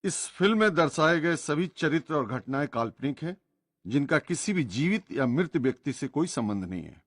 इस फिल्म में दर्शाए गए सभी चरित्र और घटनाएं काल्पनिक हैं, जिनका किसी भी जीवित या मृत व्यक्ति से कोई संबंध नहीं है।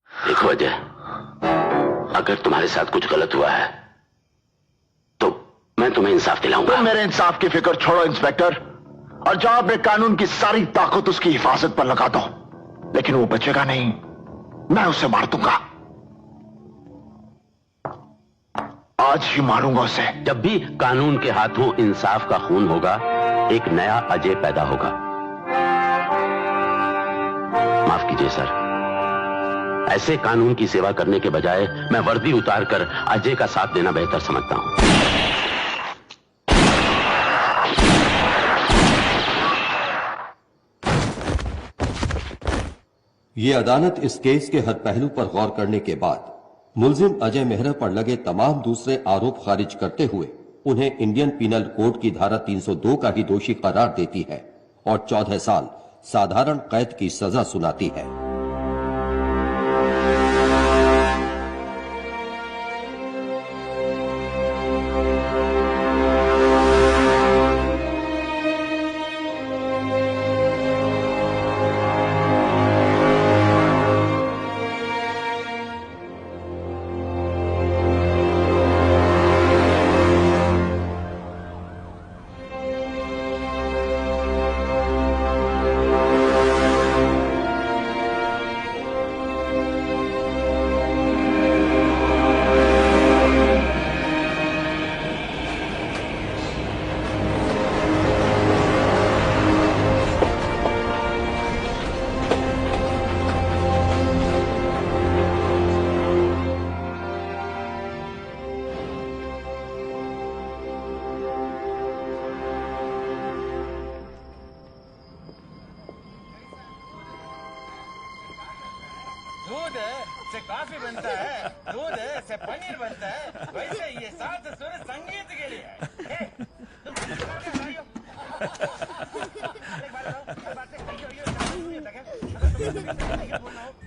देखो अजय, अगर तुम्हारे साथ कुछ गलत हुआ है तो मैं तुम्हें इंसाफ दिलाऊंगा। तुम मेरे इंसाफ की फिक्र छोड़ो इंस्पेक्टर, और जाओ अपने कानून की सारी ताकत उसकी हिफाजत पर लगा दो, लेकिन वो बचेगा नहीं, मैं उसे मार दूंगा। आज ही मारूंगा उसे। जब भी कानून के हाथों इंसाफ का खून होगा, एक नया अजय पैदा होगा। माफ कीजिए सर, ऐसे कानून की सेवा करने के बजाय मैं वर्दी उतारकर अजय का साथ देना बेहतर समझता हूं। ये अदालत इस केस के हर पहलू पर गौर करने के बाद मुलजिम अजय मेहरा पर लगे तमाम दूसरे आरोप खारिज करते हुए उन्हें इंडियन पीनल कोड की धारा 302 का ही दोषी करार देती है और 14 साल साधारण कैद की सजा सुनाती है।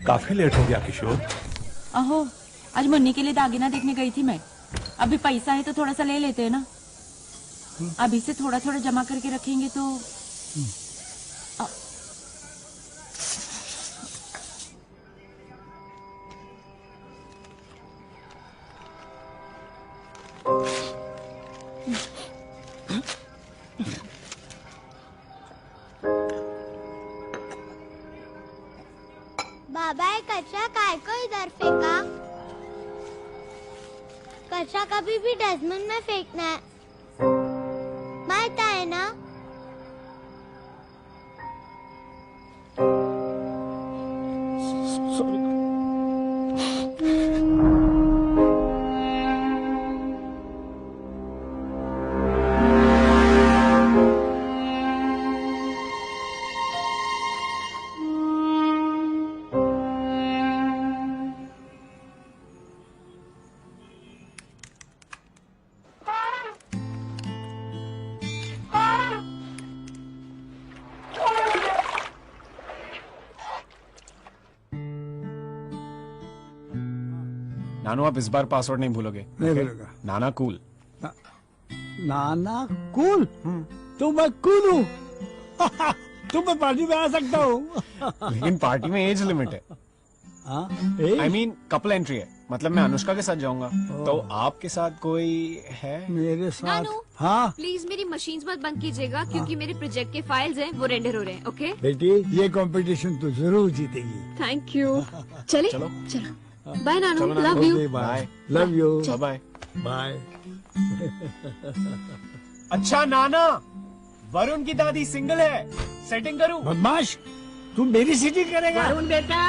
काफी लेट हो गया किशोर। अहो, आज मुन्नी के लिए दागिना देखने गई थी मैं। अभी पैसा है तो थोड़ा सा ले लेते हैं ना। अभी से थोड़ा थोड़ा जमा करके रखेंगे तो बाबा ये कचरा काय को इधर फेंका? कचरा कभी भी डस्टबिन में फेंकना है, मालता है ना? नानू आप इस बार पासवर्ड नहीं भूलोगे। नहीं भूलेगा। नाना कूल। नाना कूल? तो मैं कूल हूँ। तो मैं पार्टी में आ सकता हूँ। लेकिन पार्टी में एज लिमिट है। I mean, कपल एंट्री है, मतलब मैं अनुष्का के साथ जाऊंगा, तो आपके साथ कोई है? मेरे साथ? नानू, हाँ प्लीज मेरी मशीन्स मत बंद कीजिएगा, क्योंकि मेरे प्रोजेक्ट के फाइल्स हैं वो रेंडर हो रहे हैं। ओके बेटी, ये कंपटीशन तो जरूर जीतेगी। Thank you. चले चलो बाय नानू, love you. Bye. Love you. Bye bye. अच्छा नाना, वरुण की दादी सिंगल है, सेटिंग करूं? बदमाश, तू मेरी सीटिंग करेगा? वरुण बेटा,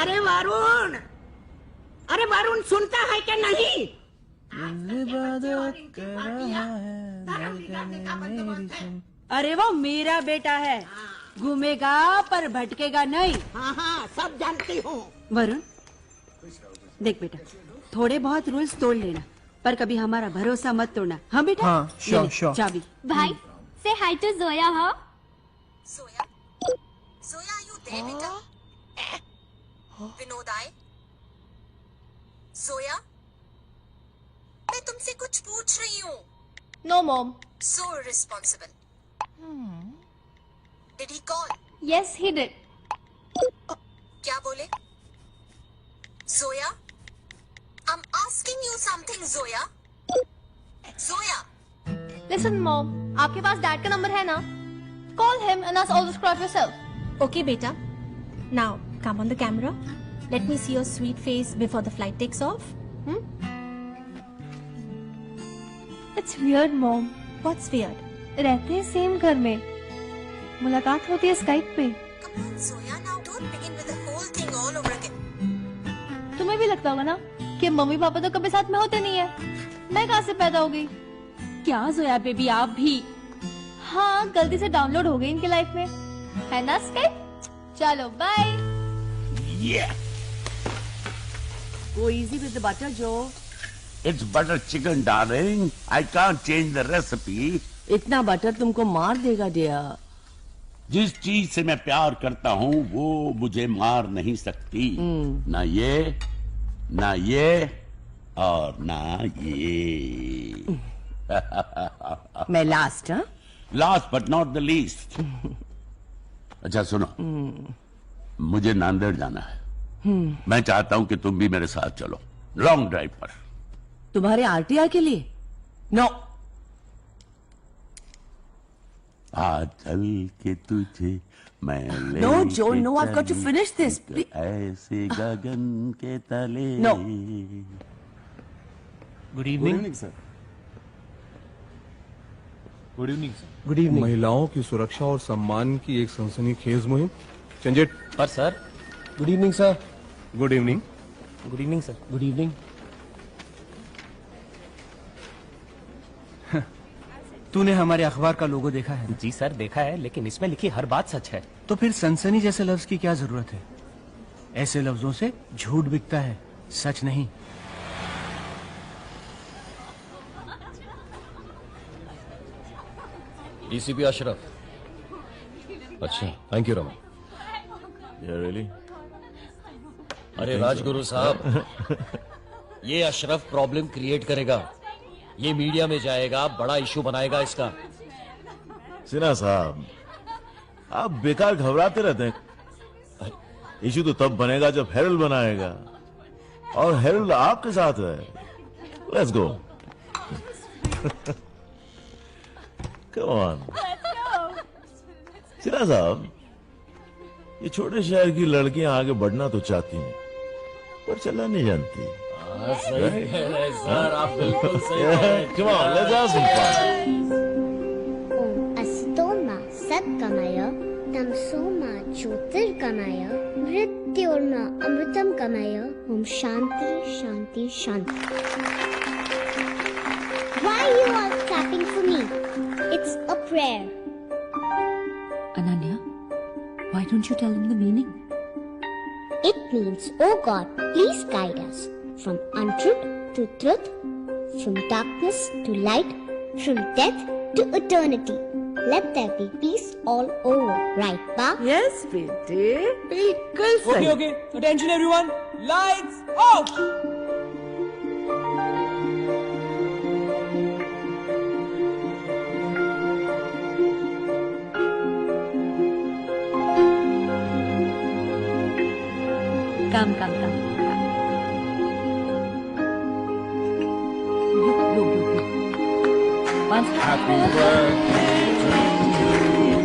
अरे वरुण, अरे वरुण सुनता है क्या नहीं? अरे वो मेरा बेटा है, घूमेगा पर भटकेगा नहीं। हाँ हाँ, सब जानती हूँ। वरुण देख बेटा, थोड़े बहुत रूल्स तोड़ लेना, पर कभी हमारा भरोसा मत तोड़ना। हाँ बेटा? हाँ, श्योर श्योर। चाबी। भाई से हाय टू जोया। हाँ Zoya? Zoya, are you there, beta? Vinod आए? Zoya? मैं तुमसे कुछ पूछ रही हूँ। No mom. So irresponsible. Did he call? Yes he did. क्या बोले? Zoya? I'm asking you something, Zoya. Zoya? Listen mom, आपके पास डैड का नंबर है ना? Call him and ask all this crop yourself. Okay, beta. Now, come on the camera. Let me see your sweet face before the flight takes off. It's weird mom. What's weird? रहते हैं same घर में, मुलाकात होती है Skype पे। Come on, Zoya, now don't begin with the whole thing all over again. तुम्हें भी लगता होगा ना कि मम्मी पापा तो कभी साथ में होते नहीं है, मैं कहाँ से पैदा हो गई? क्या जोया बेबी, आप भी? हाँ, गलती से डाउनलोड हो गई इनके लाइफ में, है ना स्काइप? चलो bye. Go easy with the butter, Joe. It's butter chicken, darling. I can't change the recipe. इतना बटर तुमको मार देगा डियर। जिस चीज से मैं प्यार करता हूँ वो मुझे मार नहीं सकती। ना ये और ना ये। मैं लास्ट? हाँ, last but not the least. अच्छा सुनो, मुझे नांदेड़ जाना है। मैं चाहता हूं कि तुम भी मेरे साथ चलो लॉन्ग ड्राइव पर। तुम्हारे आरटीआई के लिए? नो। आज चल के तुझे मैं ले No, Joe, no, I've got to finish this. ऐसे गगन के तले। No. Good evening sir. Good evening sir. Good evening. महिलाओं की सुरक्षा और सम्मान की एक सनसनीखेज मुहिम। चंजेट। पर sir. Good evening sir. Good evening. Good evening sir. Good evening. तूने हमारे अखबार का लोगो देखा है? जी सर देखा है, लेकिन इसमें लिखी हर बात सच है। तो फिर सनसनी जैसे लफ्ज की क्या जरूरत है? ऐसे लफ्जों से झूठ बिकता है, सच नहीं। डीसीपी अशरफ। अच्छा, थैंक यू रमन। रियली? अरे राजगुरु साहब, ये अशरफ प्रॉब्लम क्रिएट करेगा, ये मीडिया में जाएगा, बड़ा इशू बनाएगा इसका। सिन्हा साहब, आप बेकार घबराते रहते हैं। इशू तो तब बनेगा जब हेरल्ड बनाएगा, और हेरल्ड आपके साथ है। Let's go. Come on. Sinha साहब, ये छोटे शहर की लड़कियां आगे बढ़ना तो चाहती हैं, पर चलना नहीं जानती। सही है सर, आप बिल्कुल सही हैं। Come on, let's have some fun. ओम अस्तो मा सत्कमय तमसो मा ज्योतिर्गमय मृत्योर्मा अमृतम गमय। ओम शांति शांति शांति। Why are you all clapping for me? It's a prayer. Ananya, why don't you tell him the meaning? It means, oh God, please guide us from untruth to truth, from darkness to light, from death to eternity. Let there be peace all over, right, Pa? Yes, बेटे, बिल्कुल सही। Okay, attention everyone, lights off. काम काम काम Happy birthday to you.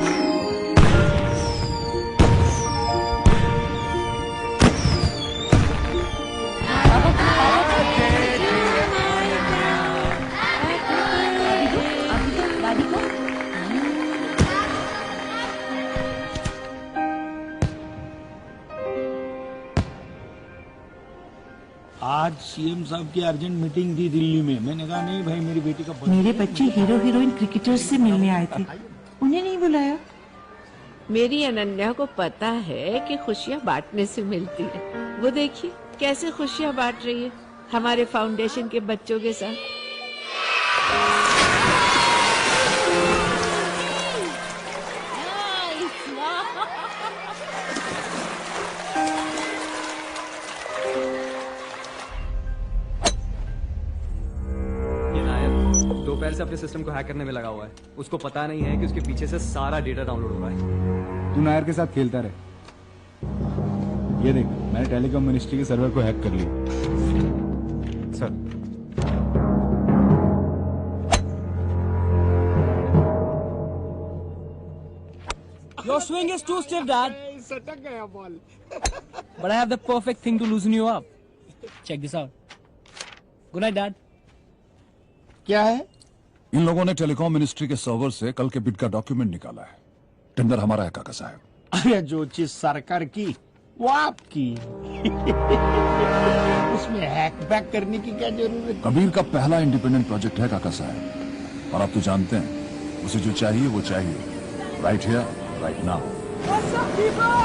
आज CM साहब की urgent meeting थी दिल्ली में। मैंने कहा नहीं भाई, मेरी बेटी का मेरे बच्चे हीरो हीरोइन क्रिकेटर्स से मिलने आए थे, उन्हें नहीं बुलाया। मेरी अनन्या को पता है कि खुशियाँ बांटने से मिलती है। वो देखिए कैसे खुशियाँ बांट रही है हमारे फाउंडेशन के बच्चों के साथ। दोपहर से अपने सिस्टम को हैक करने में लगा हुआ है। उसको पता नहीं है कि उसके पीछे से सारा डेटा डाउनलोड हो रहा है। तू नायर के साथ खेलता रहे। ये देख, मैंने टेलीकॉम मिनिस्ट्री के सर्वर को हैक कर लिया। Sir, Your swing is too stiff, Dad. सटक गया ball. But I have the perfect thing to loosen you up. Check this out. Good night, Dad. क्या है? इन लोगों ने टेलीकॉम मिनिस्ट्री के सर्वर से कल के बिड का डॉक्यूमेंट निकाला है। टेंडर हमारा है काका साहब। अरे जो चीज सरकार की वो आपकी। उसमें हैक बैक करने की क्या जरूरत है? कबीर का पहला इंडिपेंडेंट प्रोजेक्ट है काका साहब, और आप तो जानते हैं उसे जो चाहिए वो चाहिए। Right here, right now. What's up, people?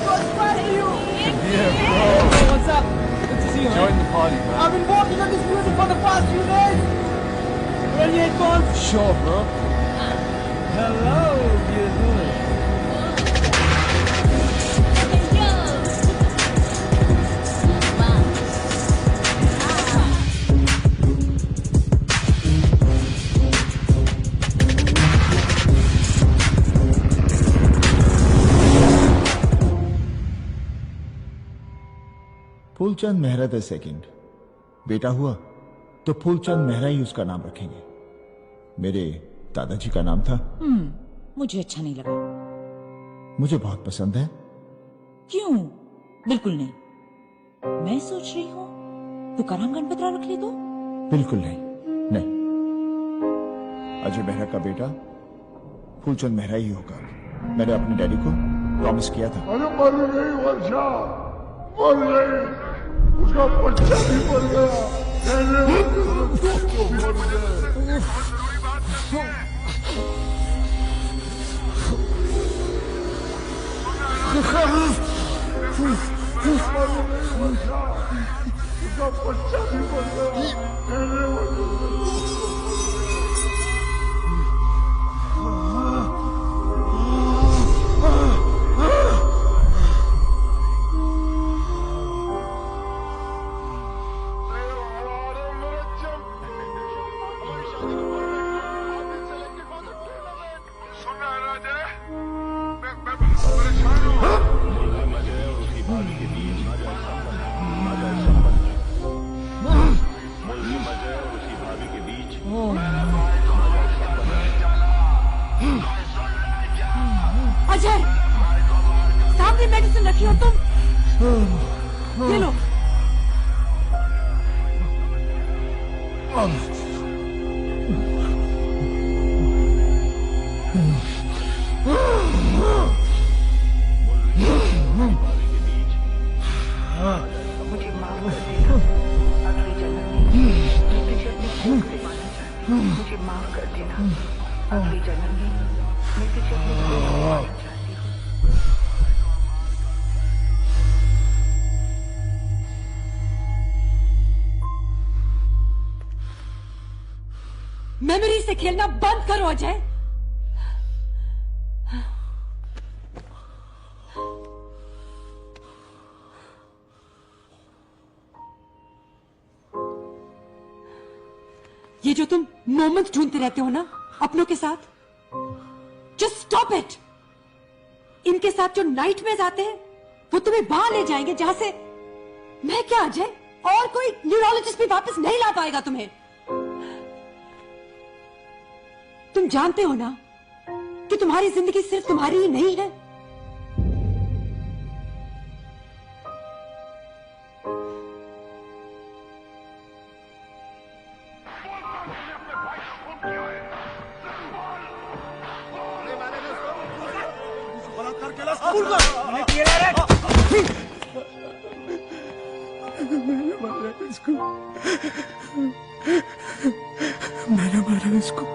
What's fighting you? Yeah, bro. What's up? Good to see you. Join the party, man. I've been working on this music for the past few days. Ready, headphones? Sure, bro. Hello, beautiful. Phoolchand Mehra the second बेटा हुआ तो फूलचंद मेहरा ही उसका नाम रखेंगे। मेरे दादाजी का नाम था। मुझे अच्छा नहीं लगा। मुझे बहुत पसंद है। क्यों? बिल्कुल नहीं। मैं सोच रही हूँ तुकाराम गणपतराव रख ले तो। बिल्कुल नहीं, नहीं। अजय मेहरा का बेटा फूलचंद मेहरा ही होगा। मैंने अपने डैडी को प्रॉमिस किया था। अरे मर गई वर्षा, मर गई। उसका बच्चा भी मर गया। उसका बच्चा भी मर गया। अजय, सामने मेडिसिन रखी हो तुम, ये लो। मुझे माफ कर देना, अगले जन्म में मैं तुझे अपने खून से मारना चाहती हूँ। मुझे माफ कर देना, अगले जन्म में मैं तुझे अपने खून से मारना चाहती हूँ। मेमोरी से खेलना बंद करो अजय। ये जो तुम मोमेंट्स ढूंढते रहते हो ना अपनों के साथ, जस्ट स्टॉप इट। इनके साथ जो नाइटमेयर्स आते हैं वो तुम्हें वहां ले जाएंगे जहां से मैं क्या अजय और कोई न्यूरोलॉजिस्ट भी वापस नहीं ला पाएगा तुम्हें। तुम जानते हो ना कि तुम्हारी जिंदगी सिर्फ तुम्हारी ही नहीं है। मैंने मारा इसको।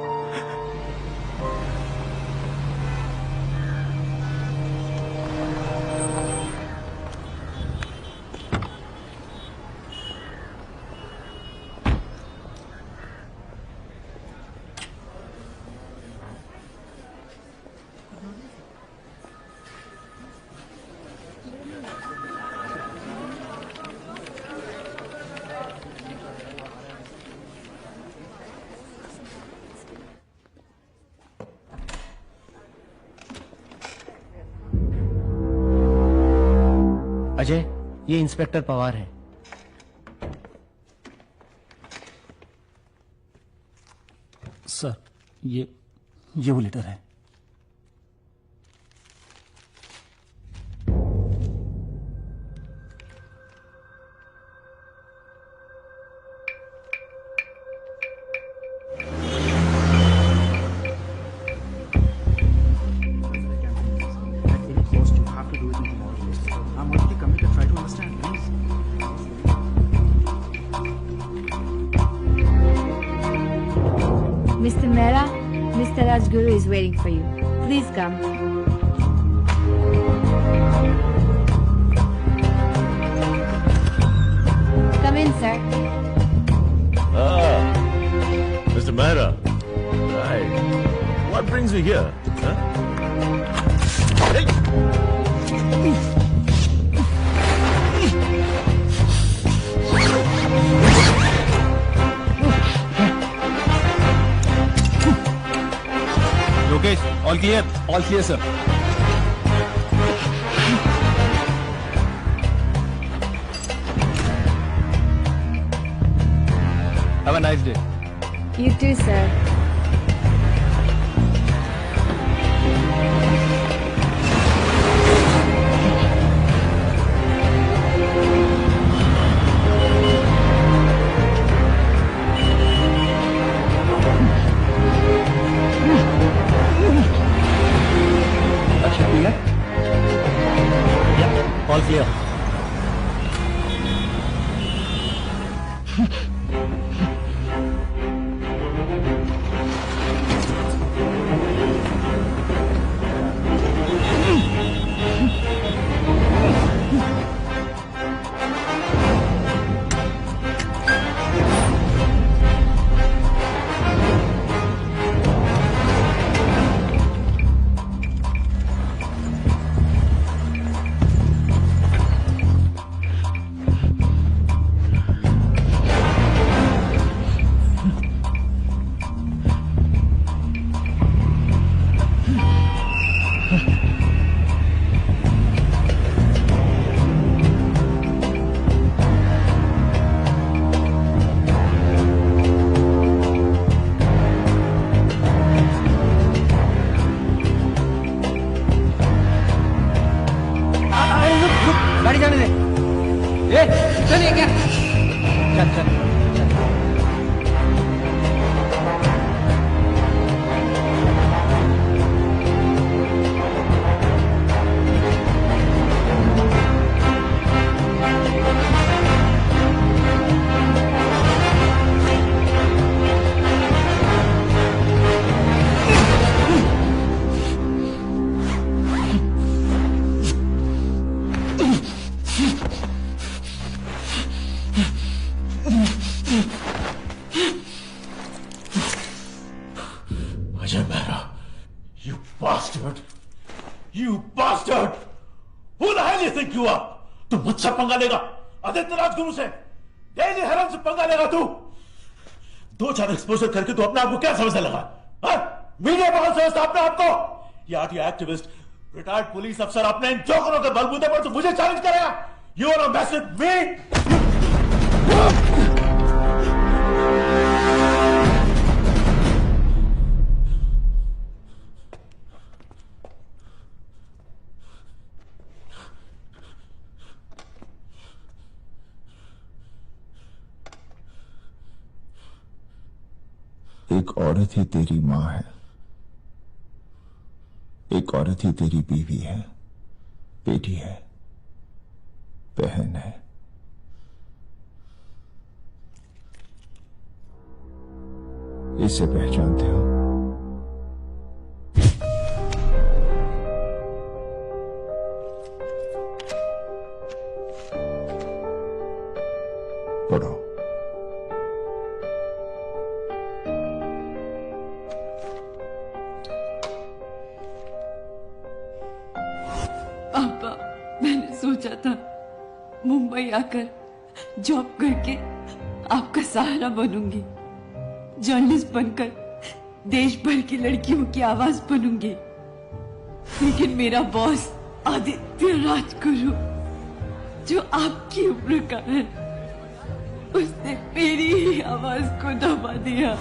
अजय, ये इंस्पेक्टर पवार है। सर, ये वो लेटर है। Mr. Mehra, Mr. Rajguru is waiting for you. Please come. Come in, sir. Ah, Mr. Mehra. Right. What brings you here? Huh? Hey! Lokesh, all clear? All clear sir. Have a nice day. You too, sir. All clear. गाड़ी जाने दे। ए, चलिए क्या? चल चल। Ajay Mehra, you bastard! You bastard! Who the hell you think you are? तू मुझसे पंगा लेगा? आदित्य राजगुरु से, डेली हेरन से पंगा लेगा तू? 2-4 एक्सपोजर करके तो अपने आप को क्या समझने लगा? मीडिया बहुत समझता अपने आप को। ये आर्टी एक्टिविस्ट, रिटायर्ड पुलिस अफसर अपने इन जोकरों के बलबूते पर तो मुझे चैलेंज करेगा। You wanna mess with me? एक औरत ही तेरी माँ है, एक औरत ही तेरी बीवी है, बेटी है, बहन है। इसे पहचानते हो? पढ़ो। पापा, मैंने सोचा था मुंबई आकर जॉब करके आपका सहारा बनूंगी, जर्नलिस्ट बनकर देश भर की लड़कियों की आवाज बनूंगी। लेकिन मेरा बॉस आदित्य राजगुरु, जो आपकी उम्र का है, उसने मेरी ही आवाज को दबा दिया।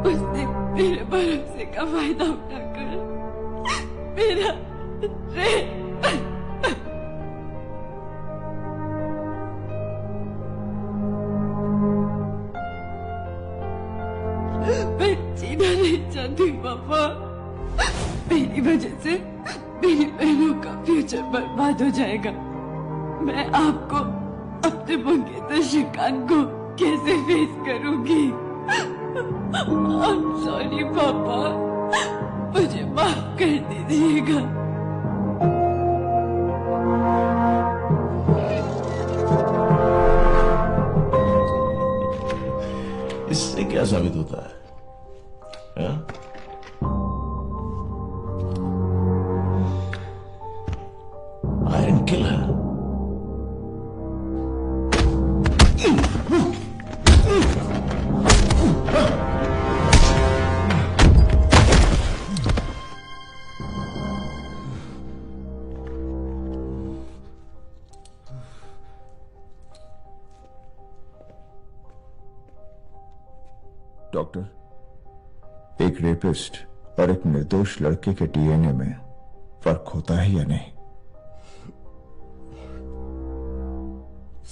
उसने मेरे भरोसे का फायदा उठाकर मेरा मैं जीना नहीं चाहती पापा। मेरी वजह से मेरी बहनों का फ्यूचर बर्बाद हो जाएगा। मैं आपको, अपने मंगेतर श्रीकांत को कैसे फेस करूंगी? I'm sorry पापा, मुझे माफ कर दीजिएगा। इससे क्या साबित होता है? I didn't kill her. Doctor, एक रेपिस्ट और एक निर्दोष लड़के के डीएनए में फर्क होता है या नहीं?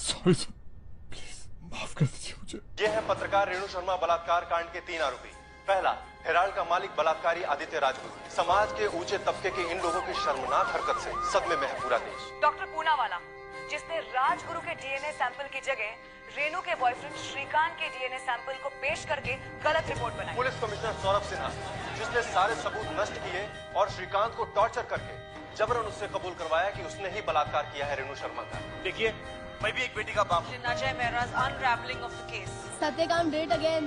सॉरी सर, प्लीज माफ कर दीजिए मुझे। ये है पत्रकार रेणु शर्मा बलात्कार कांड के 3 आरोपी। पहला, हेराल्ड का मालिक बलात्कारी आदित्य राजगुरु। समाज के ऊंचे तबके के इन लोगों की शर्मनाक हरकत से सदमे में है पूरा देश। डॉक्टर पूनावाला, जिसने राजगुरु के डीएनए सैंपल की जगह रेणु के बॉयफ्रेंड श्रीकांत के डीएनए सैंपल को पेश करके गलत रिपोर्ट बनाई। पुलिस कमिश्नर सौरभ सिन्हा, जिसने सारे सबूत नष्ट किए और श्रीकांत को टॉर्चर करके जबरन उससे कबूल करवाया कि उसने ही बलात्कार किया है रेणु शर्मा का। देखिए, मैं भी एक बेटी का बाप हूं। Ajay Mehra's unraveling of the case. Satyakam date again.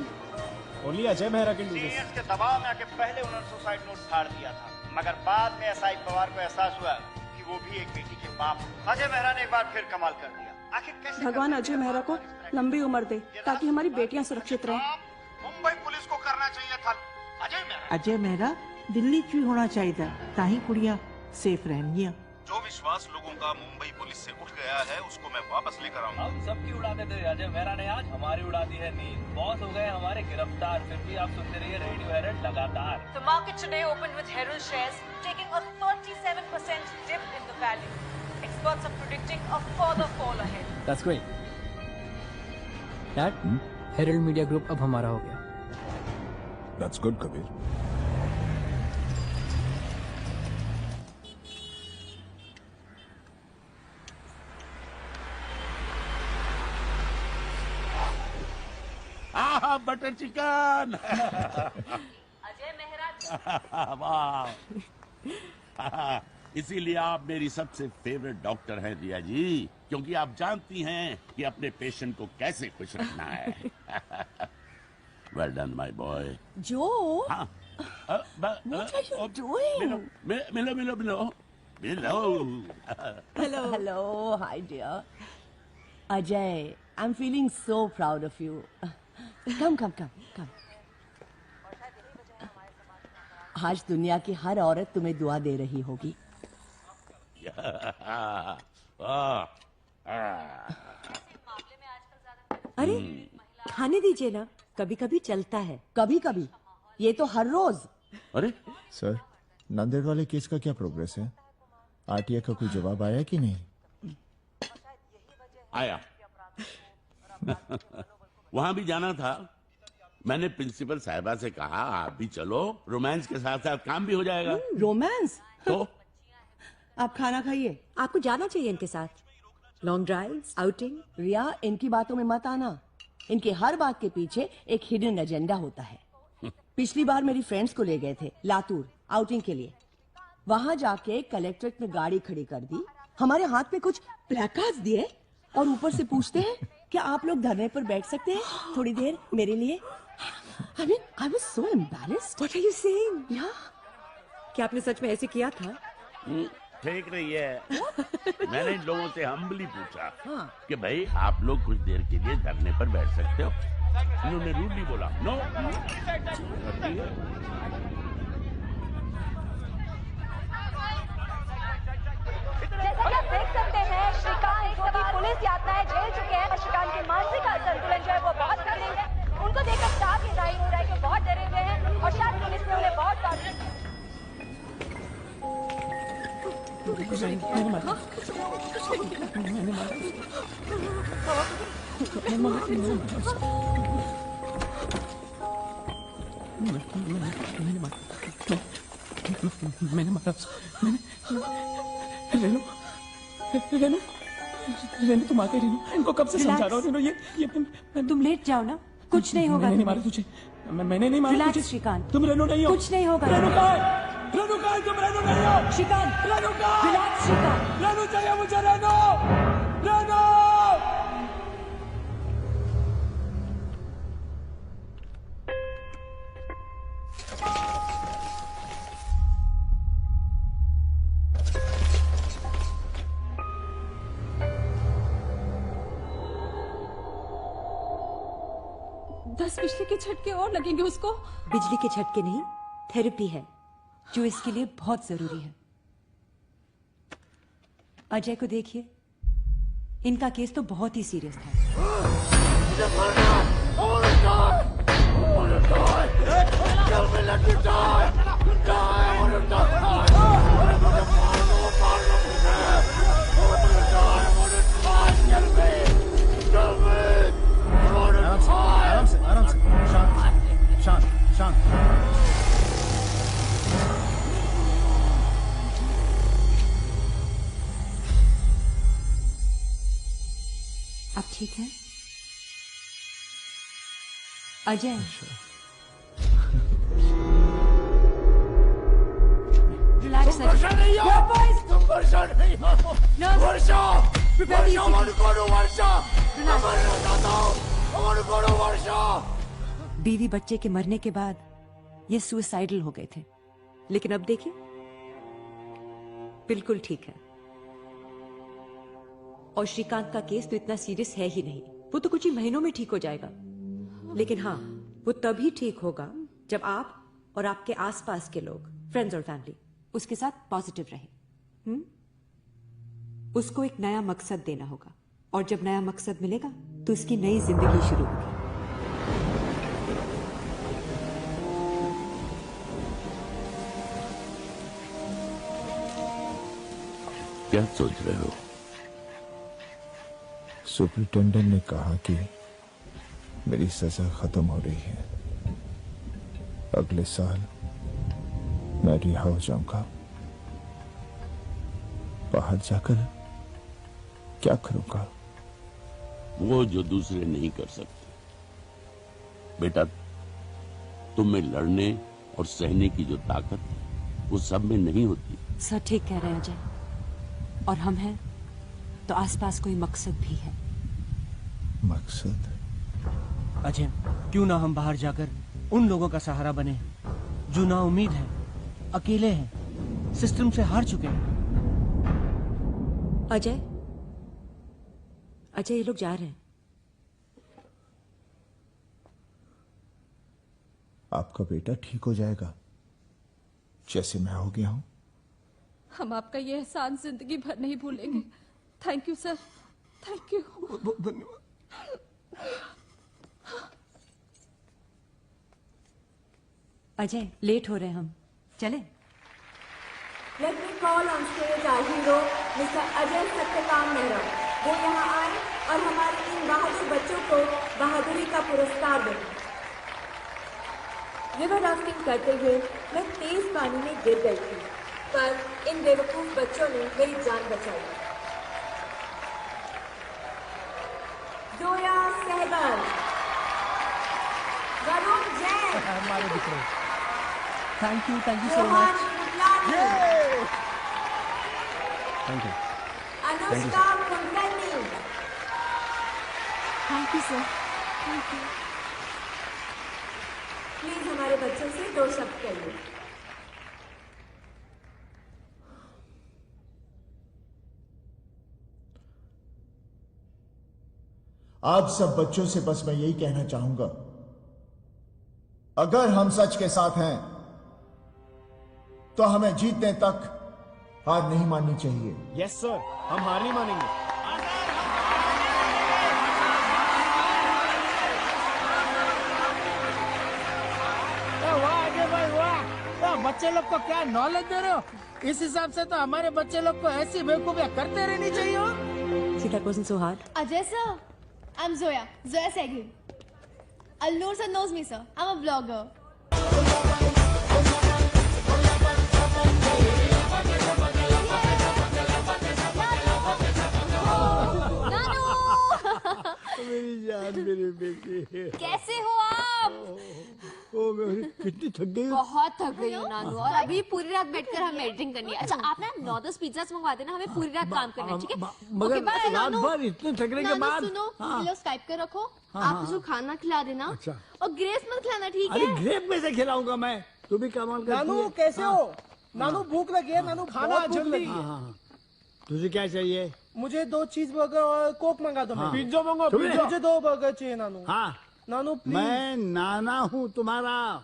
Only Ajay Mehra के सीनियर्स के दबाव में आके पहले उन्होंने सुसाइड नोट फाड़ दिया था, मगर बाद में एसआई पवार को एहसास हुआ कि वो भी एक बेटी के बाप। अजय मेहरा ने एक बार फिर कमाल कर दिया। आखिर कैसे भगवान अजय मेहरा को लंबी उम्र दे ताकि हमारी बेटियां सुरक्षित रहें। मुंबई पुलिस को करना चाहिए था। अजय मेहरा दिल्ली क्यों होना चाहिए था, ताही कुड़ियां सेफ रहनगियां। जो विश्वास लोगों का मुंबई पुलिस से उठ गया है, उसको मैं वापस लेकर आऊंगा। हम सबकी उड़ाते थे, अजय मेहरा ने आज हमारी उड़ा दी है नींद। बॉस हो गए हमारे गिरफ्तार, फिर भी आप सुनते रहिए रेडियो हेरल्ड लगातार। The market today opened with Herald shares taking a 37% dip in the value. Experts are predicting a further fall ahead. That's great. Dad, Herald Media Group अब हमारा हो गया। That's good, Kabir. Butter chicken. Ajay Mehra. वाह, इसीलिए आप मेरी सबसे फेवरेट डॉक्टर हैं दिया जी, क्योंकि आप जानती हैं कि अपने पेशेंट को कैसे खुश रखना है। Well done my boy. जो हाँ, What are you doing? मिलो मिलो मिलो मिलो। Hello. Hi, dear. Ajay, I'm feeling so proud of you. Come. आज दुनिया की हर औरत तुम्हें दुआ दे रही होगी। अरे खाने दीजिए ना, कभी कभी चलता है। कभी कभी, ये तो हर रोज। अरे सर, नांदेड़ वाले केस का क्या प्रोग्रेस है? आरटीआई का कोई जवाब आया कि नहीं? आया। वहां भी जाना था। मैंने प्रिंसिपल साहिबा से कहा आप भी चलो, रोमांस के साथ साथ काम भी हो जाएगा। रोमांस? तो आप खाना खाइए। आपको जाना चाहिए इनके साथ, लॉन्ग ड्राइव, आउटिंग। रिया, इनकी बातों में मत आना। इनके हर बात के पीछे एक हिडन एजेंडा होता है। पिछली बार मेरी फ्रेंड्स को ले गए थे लातूर आउटिंग के लिए। वहां जाके कलेक्ट्रेट में गाड़ी खड़ी कर दी, हमारे हाथ में कुछ प्लेकार्ड्स दिए और ऊपर से पूछते हैं क्या आप लोग धरने पर बैठ सकते हैं थोड़ी देर मेरे लिए। I mean, I was so embarrassed. What are you saying? Yeah. क्या आपने सच में ऐसे किया था? ठीक नहीं है। मैंने इन लोगों से हम्बली पूछा कि भाई आप लोग कुछ देर के लिए धरने पर बैठ सकते हो। इन्होंने रूडली बोला नो। जैसा कि आप देख सकते हैं, श्रीकांत जो कि पुलिस यातनाएं झेल चुके हैं और श्रीकांत की मानसिक संतुलन जो है वो बहुत बिगड़ी है। उनको देखकर साफ ये जाहिर हो रहा है कि बहुत डरे हुए हैं और शायद पुलिस ने उन्हें बहुत मैंने मारा। रेनू तुम आके रेनू, इनको कब से समझा रहा हूँ रेनू, ये तुम लेट जाओ ना, कुछ नहीं होगा। मैंने नहीं मारा तुझे, मैंने नहीं मारा तुझे। श्रीकांत, तुम रेनू नहीं हो। कुछ नहीं होगा। रेनू कहाँ है? तुम रेनू नहीं हो। श्रीकांत, रेनू कहाँ है? श्रीकांत, रेनू चाहिए मुझे। रेनू। बिजली के झटके और लगेंगे उसको। बिजली के झटके नहीं, थेरेपी है जो इसके लिए बहुत जरूरी है। अजय को देखिए, इनका केस तो बहुत ही सीरियस था। आराम से, शांत। आप ठीक हैं? अजय, रिलैक्स। तुम वर्षा नहीं हो। बीवी बच्चे के मरने के बाद ये सुसाइडल हो गए थे, लेकिन अब देखिए बिल्कुल ठीक है। और श्रीकांत का केस तो इतना सीरियस है ही नहीं, वो तो कुछ ही महीनों में ठीक हो जाएगा। लेकिन हाँ, वो तभी ठीक होगा जब आप और आपके आसपास के लोग, फ्रेंड्स और फैमिली, उसके साथ पॉजिटिव रहे। उसको एक नया मकसद देना होगा, और जब नया मकसद मिलेगा तो उसकी नई जिंदगी शुरू होगी। क्या सोच रहे हो? सुपरिटेंडेंट ने कहा कि मेरी सजा खत्म हो रही है। अगले साल मैं रिहा हो जाऊंगा। बाहर जाकर क्या करूंगा? वो जो दूसरे नहीं कर सकते। बेटा, तुम में लड़ने और सहने की जो ताकत है वो सब में नहीं होती। सर ठीक कह रहे हैं अजय, और हम हैं तो आसपास कोई मकसद भी है। मकसद? अजय, क्यों ना हम बाहर जाकर उन लोगों का सहारा बने जो ना उम्मीद है, अकेले हैं, सिस्टम से हार चुके हैं। अजय, अजय, ये लोग जा रहे हैं। आपका बेटा ठीक हो जाएगा, जैसे मैं हो गया हूं। हम आपका ये एहसान जिंदगी भर नहीं भूलेंगे। Thank you sir, thank you. बहुत बहुत धन्यवाद। अजय, लेट हो रहे हम, चले। Let me call on stage our hero, Mr. Ajay Satyakam Mehra. वो यहाँ आए और हमारे इन बहादुर बच्चों को बहादुरी का पुरस्कार दें। रिवर राफ्टिंग करते हुए मैं तेज पानी में गिर गई थी, पर इन बेवकूफ बच्चों ने मेरी जान बचाई। जोया सहगल, वरुण जैन, हमारे दिख thank you so much. Thank you. Anushka Kulkarni. Thank you sir, thank you. Please हमारे बच्चों से 2 शब्द कहिए। आप सब बच्चों से बस मैं यही कहना चाहूंगा, अगर हम सच के साथ हैं तो हमें जीतने तक हार नहीं माननी चाहिए। यस सर, हम हार नहीं मानेंगे। वाह अजय भाई वाह, बच्चे लोग को क्या नॉलेज दे रहे हो। इस हिसाब से तो हमारे बच्चे लोग को ऐसी बेवकूफियां करते रहनी चाहिए। See, that wasn't so hard. Ajay sir, I'm Zoya Sehgal. Alnoor sir knows me sir. I'm a blogger. मेरी जान, मेरी बेटी, कैसे हो आप? ओ मैं कितनी थक गई हूँ। बहुत थक गई हूँ नानू, और अभी पूरी रात बैठकर हमें एडिटिंग करनी है। अच्छा आप ना 9-10 पिज्जास मंगवा देना, हमें पूरी रात काम करना है, ठीक है? मगर ओके, बाय, रात नानू। भर इतने थकने के नानू बाद सुनो, हाँ। लो स्काइप कर रखो, हाँ, आप हाँ। उसको खाना खिला देना। अच्छा। और ग्रेस मत खिलाना, ठीक अरे है? ग्रेप में से खिलाऊंगा मैं, तू भी कमाल करती है। नानू कैसे हो? नानू भूख लगी है, नानू खाना बहुत भूख जल्दी। लगी है। हाँ, तुझे क्या चाहिए? मुझे 2 चीज बर्गर और कोक मंगा दो। हाँ। पिज्जा मंगा। तुम्हें? मुझे 2 बर्गर चाहिए नानू। हाँ नानू प्लीज। मैं नाना हूँ तुम्हारा,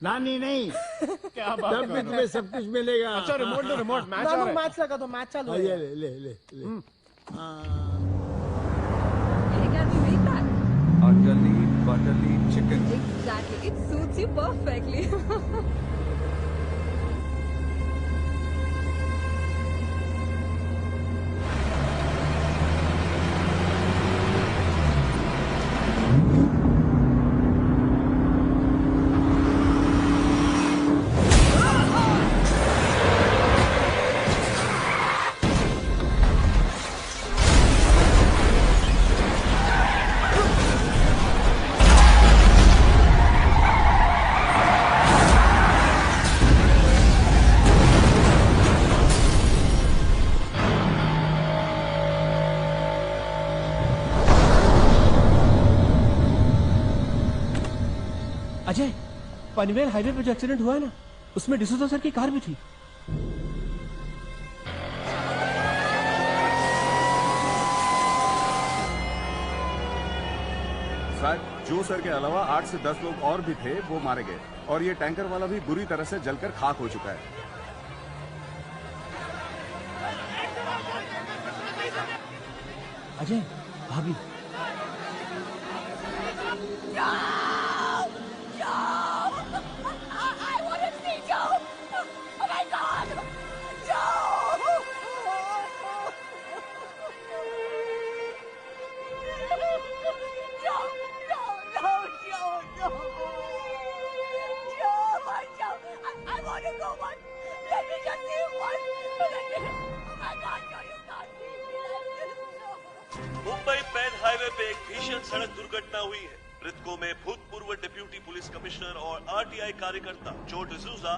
नानी नहीं। क्या बात तब कर भी रहे तुम्हें हो? सब कुछ मिलेगा। अच्छा रिमोट दो, रिमोट मैच आ रहा है। मैच लगा दो, मैच चालू है। ये ले ले ले ले। Utterly butterly chicken. Exactly, it suits you perfectly. Ajay, Panvel highway पे जो एक्सीडेंट हुआ है ना, उसमें डिसूजा सर की कार भी थी। शायद जो सर के अलावा 8 से 10 लोग और भी थे, वो मारे गए, और ये टैंकर वाला भी बुरी तरह से जलकर खाक हो चुका है। अजय, भाभी। मुंबई पैन हाईवे पे एक भीषण सड़क दुर्घटना हुई है। मृतकों में भूतपूर्व डिप्यूटी पुलिस कमिश्नर और आरटीआई कार्यकर्ता जो D'Souza,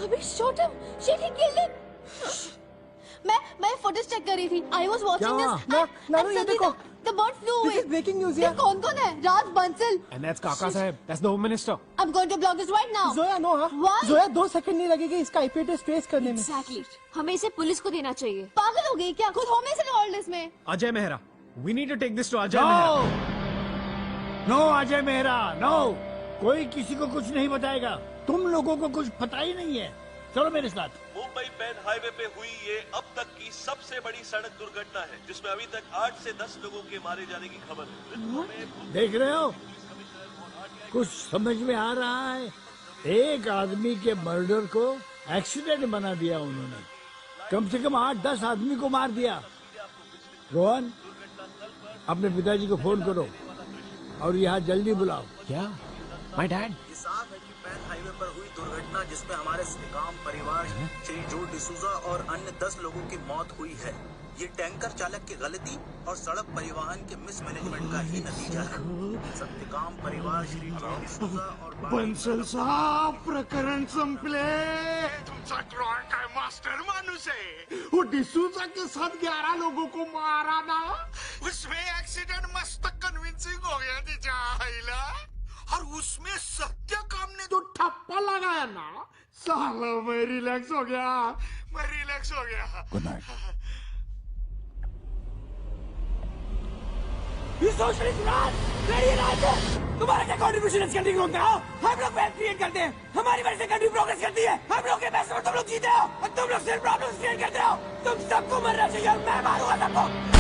Kabir shot him. Shit, he killed him. मैं फुटेज चेक कर रही थी. I was watching this. नानू ये देखो. The bird flew away. This is breaking news ये यार. कौन है? राज Bansal. And that's Kaka Sahib. That's the Home Minister. I'm going to block this right now. Zoya no हाँ. Why? जोया 2 सेकंड नहीं लगेगी इसका IP एड्रेस ट्रेस करने में. Exactly. हमें इसे पुलिस को देना चाहिए. पागल हो गई क्या? खुद होम मिनिस्टर इन्वॉल्व इसमें. Ajay Mehra. We need to take this to Ajay Mehra. No Ajay Mehra no. कोई किसी को कुछ नहीं बताएगा. तुम लोगों को कुछ पता ही नहीं है. चलो मेरे साथ. मुंबई पेन हाईवे पे हुई ये अब तक की सबसे बड़ी सड़क दुर्घटना है, जिसमें अभी तक 8 से 10 लोगों के मारे जाने की खबर है. देख रहे हो, कुछ समझ में आ रहा है. एक आदमी के मर्डर को एक्सीडेंट बना दिया उन्होंने. कम से कम 8-10 आदमी को मार दिया. रोहन, अपने पिताजी को फोन करो और यहाँ जल्दी बुलाओ. क्या? My dad. साफ है कि पैन हाईवे पर हुई दुर्घटना जिसमें हमारे श्रीकांत परिवार श्री जो डिसूजा और अन्य 10 लोगों की मौत हुई है. ये टैंकर चालक की गलती और सड़क परिवहन के मिसमैनेजमेंट का ही नतीजा है. सत्यकाम परिवार श्री जो डिसूजा और बंसल साहब, प्रकरण संपले. तुमचा ड्रॉइंग काय मास्टर माणूस आहे. वो डिसूजा के साथ 11 लोगों को मारा ना, उसमें एक्सीडेंट मस्त कन्विंसिंग हो गया तिच्या आईला. और उसमें सत्यकाम ने जो ठप्पा लगाया ना, साला मैं रिलैक्स हो गया. Good night. तुम्हारा क्या कॉन्ट्रीब्यूशन इस कंट्री को होता है? हम लोग वेल्थ क्रिएट करते हैं, हमारी वजह से कंट्री प्रोग्रेस करती है. हम लोग के पैसे में तुम लोग जीते हो और तुम लोग सिर्फ प्रॉब्लम्स क्रिएट करते हो. तुम सबको मरना चाहिए और मैं मारूंगा सबको.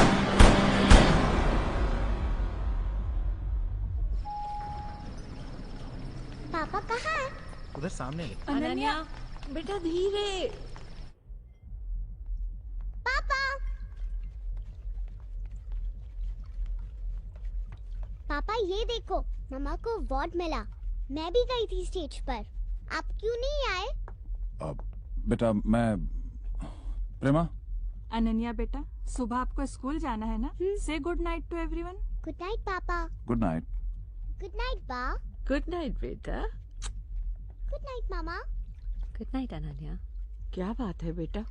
पापा कहाँ है? उधर सामने. अनन्या, बेटा धीरे. पापा. पापा ये देखो, मम्मा को अवार्ड मिला. मैं भी गई थी स्टेज पर. आप क्यों नहीं आए? बेटा मैं प्रेमा. अनन्या बेटा, सुबह आपको स्कूल जाना है ना? Say good night to everyone. Good night पापा. Good night. गुड नाइट बा. गुड नाइट बेटा. गुड नाइट मामा. Good night Ananya. क्या बात है बेटा,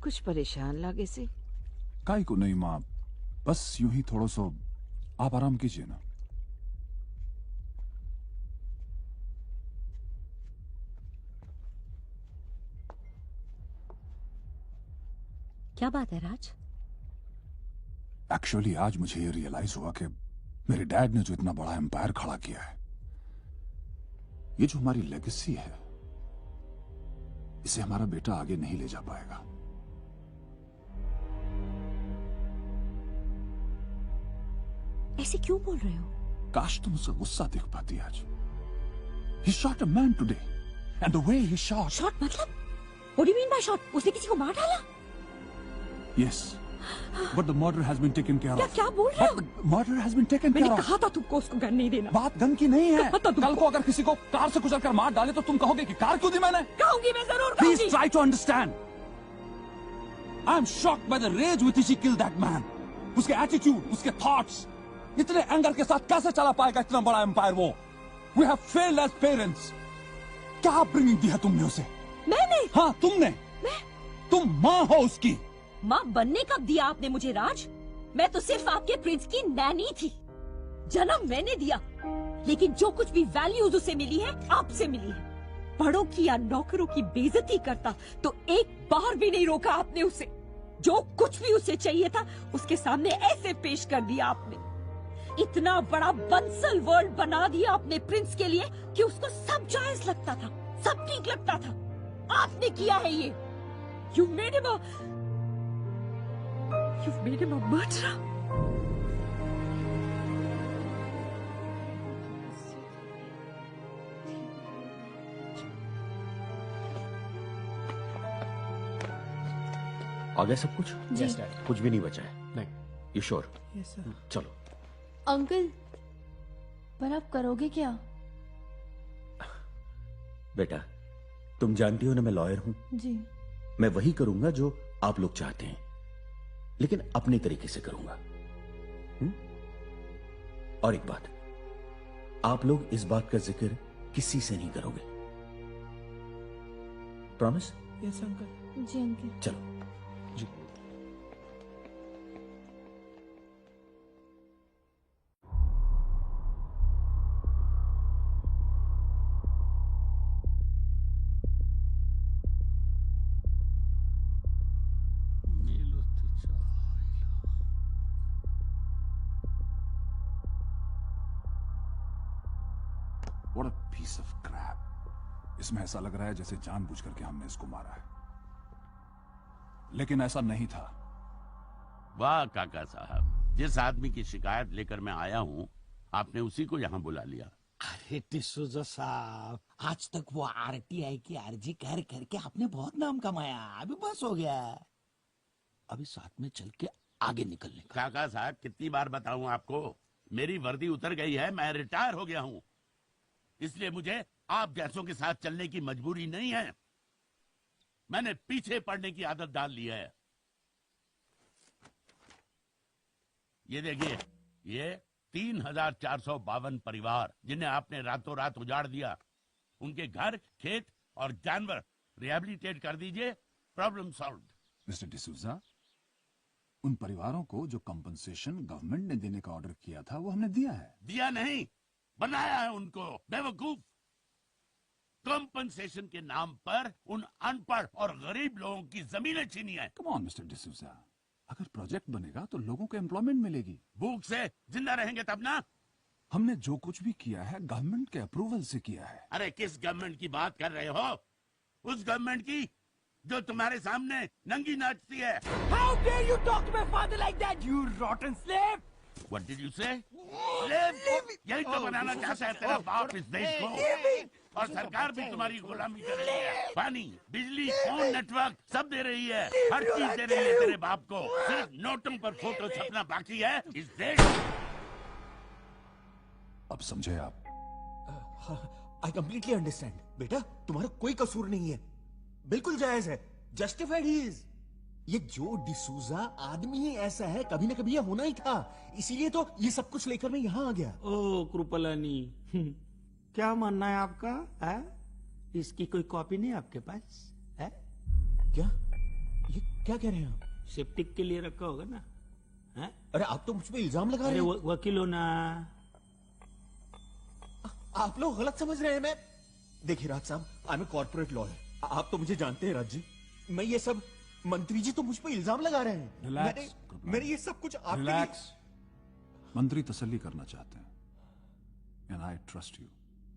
कुछ परेशान लगे से? काई को नहीं माँ, बस यूं ही थोड़ा सो आप आराम कीजिए ना. क्या बात है राज? एक्चुअली आज मुझे ये रियलाइज हुआ कि मेरे डैड ने जो इतना बड़ा एम्पायर खड़ा किया है, ये जो हमारी लेगेसी है, इसे हमारा बेटा आगे नहीं ले जा पाएगा. ऐसे क्यों बोल रहे हो? काश तुम उसका गुस्सा देख पाती आज. He shot a man today, and the way he shot. Shot मतलब? What do you mean by shot? उसने किसी को मार डाला? Yes, but the murder has been taken care of. क्या बोल रहे हो? But the murder has been taken care मैंने of. कहा था तुमको उसको गन नहीं देना. बात गन की नहीं है. कहा था तुमको. कल को अगर किसी को कार से कुचल कर मार डाले तो तुम कहोगे कि कार क्यों दी मैंने? कहूंगी, मैं जरूर कहूंगी. Please try to understand. I am shocked by the rage with which he killed that man. उसके attitude, उसके thoughts, इतने एंगर के साथ कैसे चला पाएगा इतना बड़ा एम्पायर वो? We have failed as parents. क्या अपब्रिंगिंग दी है तुमने उसे? मैंने? हाँ तुमने. तुम माँ हो उसकी. माँ बनने कब दिया आपने मुझे राज? मैं तो सिर्फ आपके प्रिंस की नैनी थी. जन्म मैंने दिया, लेकिन जो कुछ भी वैल्यूज उसे मिली है आपसे मिली है. बड़ों की या नौकरों की बेइज्जती करता तो एक बार भी नहीं रोका आपने उसे. जो कुछ भी उसे चाहिए था उसके सामने ऐसे पेश कर दिया आपने. इतना बड़ा बंसल वर्ल्ड बना दिया अपने प्रिंस के लिए कि उसको सब जायज लगता था, सब ठीक लगता था. आपने किया है ये. You've made him a murderer. आ गया सब कुछ? Yes, Dad. कुछ भी नहीं बचा है? नहीं. You sure? Yes, sir. चलो. अंकल, पर आप करोगे क्या? बेटा, तुम जानती हो ना मैं लॉयर हूं. जी. मैं वही करूंगा जो आप लोग चाहते हैं, लेकिन अपने तरीके से करूंगा. और एक बात, आप लोग इस बात का जिक्र किसी से नहीं करोगे. प्रॉमिस? Yes uncle. जी अंकल। चलो। जी। What a piece of crap. इसमें ऐसा लग रहा है जैसे जानबूझ करके हमने इसको मारा है, लेकिन ऐसा नहीं था। वाह काका साहब, जिस आदमी की शिकायत लेकर मैं आया हूँ आपने उसी को यहाँ बुला लिया। अरे डिसूजा साहब, आज तक वो आरटीआई की अर्जी कर करके आपने बहुत नाम कमाया, अभी बस हो गया। अभी साथ में चल के आगे निकलने का। काका साहब कितनी बार बताऊं आपको, मेरी वर्दी उतर गई है, मैं रिटायर हो गया हूँ, इसलिए मुझे आप जैसों के साथ चलने की मजबूरी नहीं है। मैंने पीछे पड़ने की आदत डाल ली है। ये देखिए, ये 3452 परिवार जिन्हें आपने रातों रात उजाड़ दिया, उनके घर, खेत और जानवर रिहैबिलिटेट कर दीजिए, प्रॉब्लम सॉल्व। मिस्टर डिसूजा, उन परिवारों को जो कंपनसेशन गवर्नमेंट ने देने का ऑर्डर किया था वो हमने दिया है। दिया नहीं, बनाया है उनको, बेवकूफ। कंपनसेशन के नाम पर उन अनपढ़ और गरीब लोगों की जमीनें छीनी है। कम ऑन मिस्टर डिसूजा, अगर प्रोजेक्ट बनेगा तो लोगों को एम्प्लॉयमेंट मिलेगी। भूख से जिंदा रहेंगे तब ना। हमने जो कुछ भी किया है गवर्नमेंट के अप्रूवल से किया है। अरे किस गवर्नमेंट की बात कर रहे हो? उस गवर्नमेंट की जो तुम्हारे सामने नंगी नाचती है। How dare you talk to my father like that, you rotten slave! What did you say? यही तो बनाना चाहता है तेरा बाप इस देश को, और सरकार भी तुम्हारी गुलामी कर रही है। पानी, बिजली, फोन नेटवर्क सब दे रही है, हर चीज दे रही है तेरे बाप को, सिर्फ नोटों पर फोटो छपना बाकी है इस देश। अब समझे आप? I completely understand. बेटा तुम्हारा कोई कसूर नहीं है, बिल्कुल जायज है, जस्टिफाइड ही इज। ये जो डिसूजा आदमी ही ऐसा है, कभी ना कभी ये होना ही था, इसीलिए तो ये सब कुछ लेकर मैं यहाँ आ गया। ओ कृपलानी, क्या मानना है आपका? है? इसकी कोई कॉपी नहीं आपके पास है? क्या? ये क्या कह रहे हैं आप? सेप्टिक के लिए रखा होगा ना? है? अरे आप तो मुझ पे इल्जाम लगा रहे हैं। वकील हो ना? आप लोग गलत समझ रहे हैं। मैं देखिए राज साहब, I am a corporate lawyer, आप तो मुझे जानते हैं राज जी। मैं ये सब, मंत्री जी तो मुझ पे इल्जाम लगा रहे हैं। रिलैक्स, मैंने ये सब कुछ आपके रिलैक्स। मंत्री तसल्ली करना चाहते हैं, and I trust you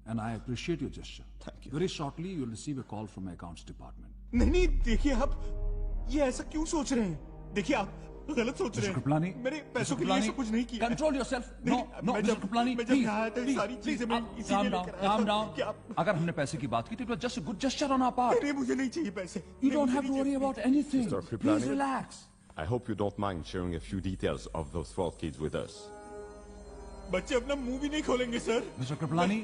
and I appreciate your gesture. Thank you. Very shortly you will receive a call from accounts department. नहीं, देखिए आप ये ऐसा क्यों सोच रहे हैं? देखिए आप गलत सोच रहे हैं। मेरे पैसों के लिए सब कुछ नहीं किया। Control yourself. No no mister Kripalani, please सारी चीजें मैं इसी में लेकर आया। Calm down. अगर हमने पैसे की बात की तो it was just a good gesture on our part. नहीं, मुझे नहीं चाहिए पैसे। You don't have to worry about anything. Mr. Please Kriplani, relax. I hope you don't mind sharing a few details of those 12 kids with us. बच्चे अपना मुंह भी नहीं खोलेंगे sir. Mr. Kriplani,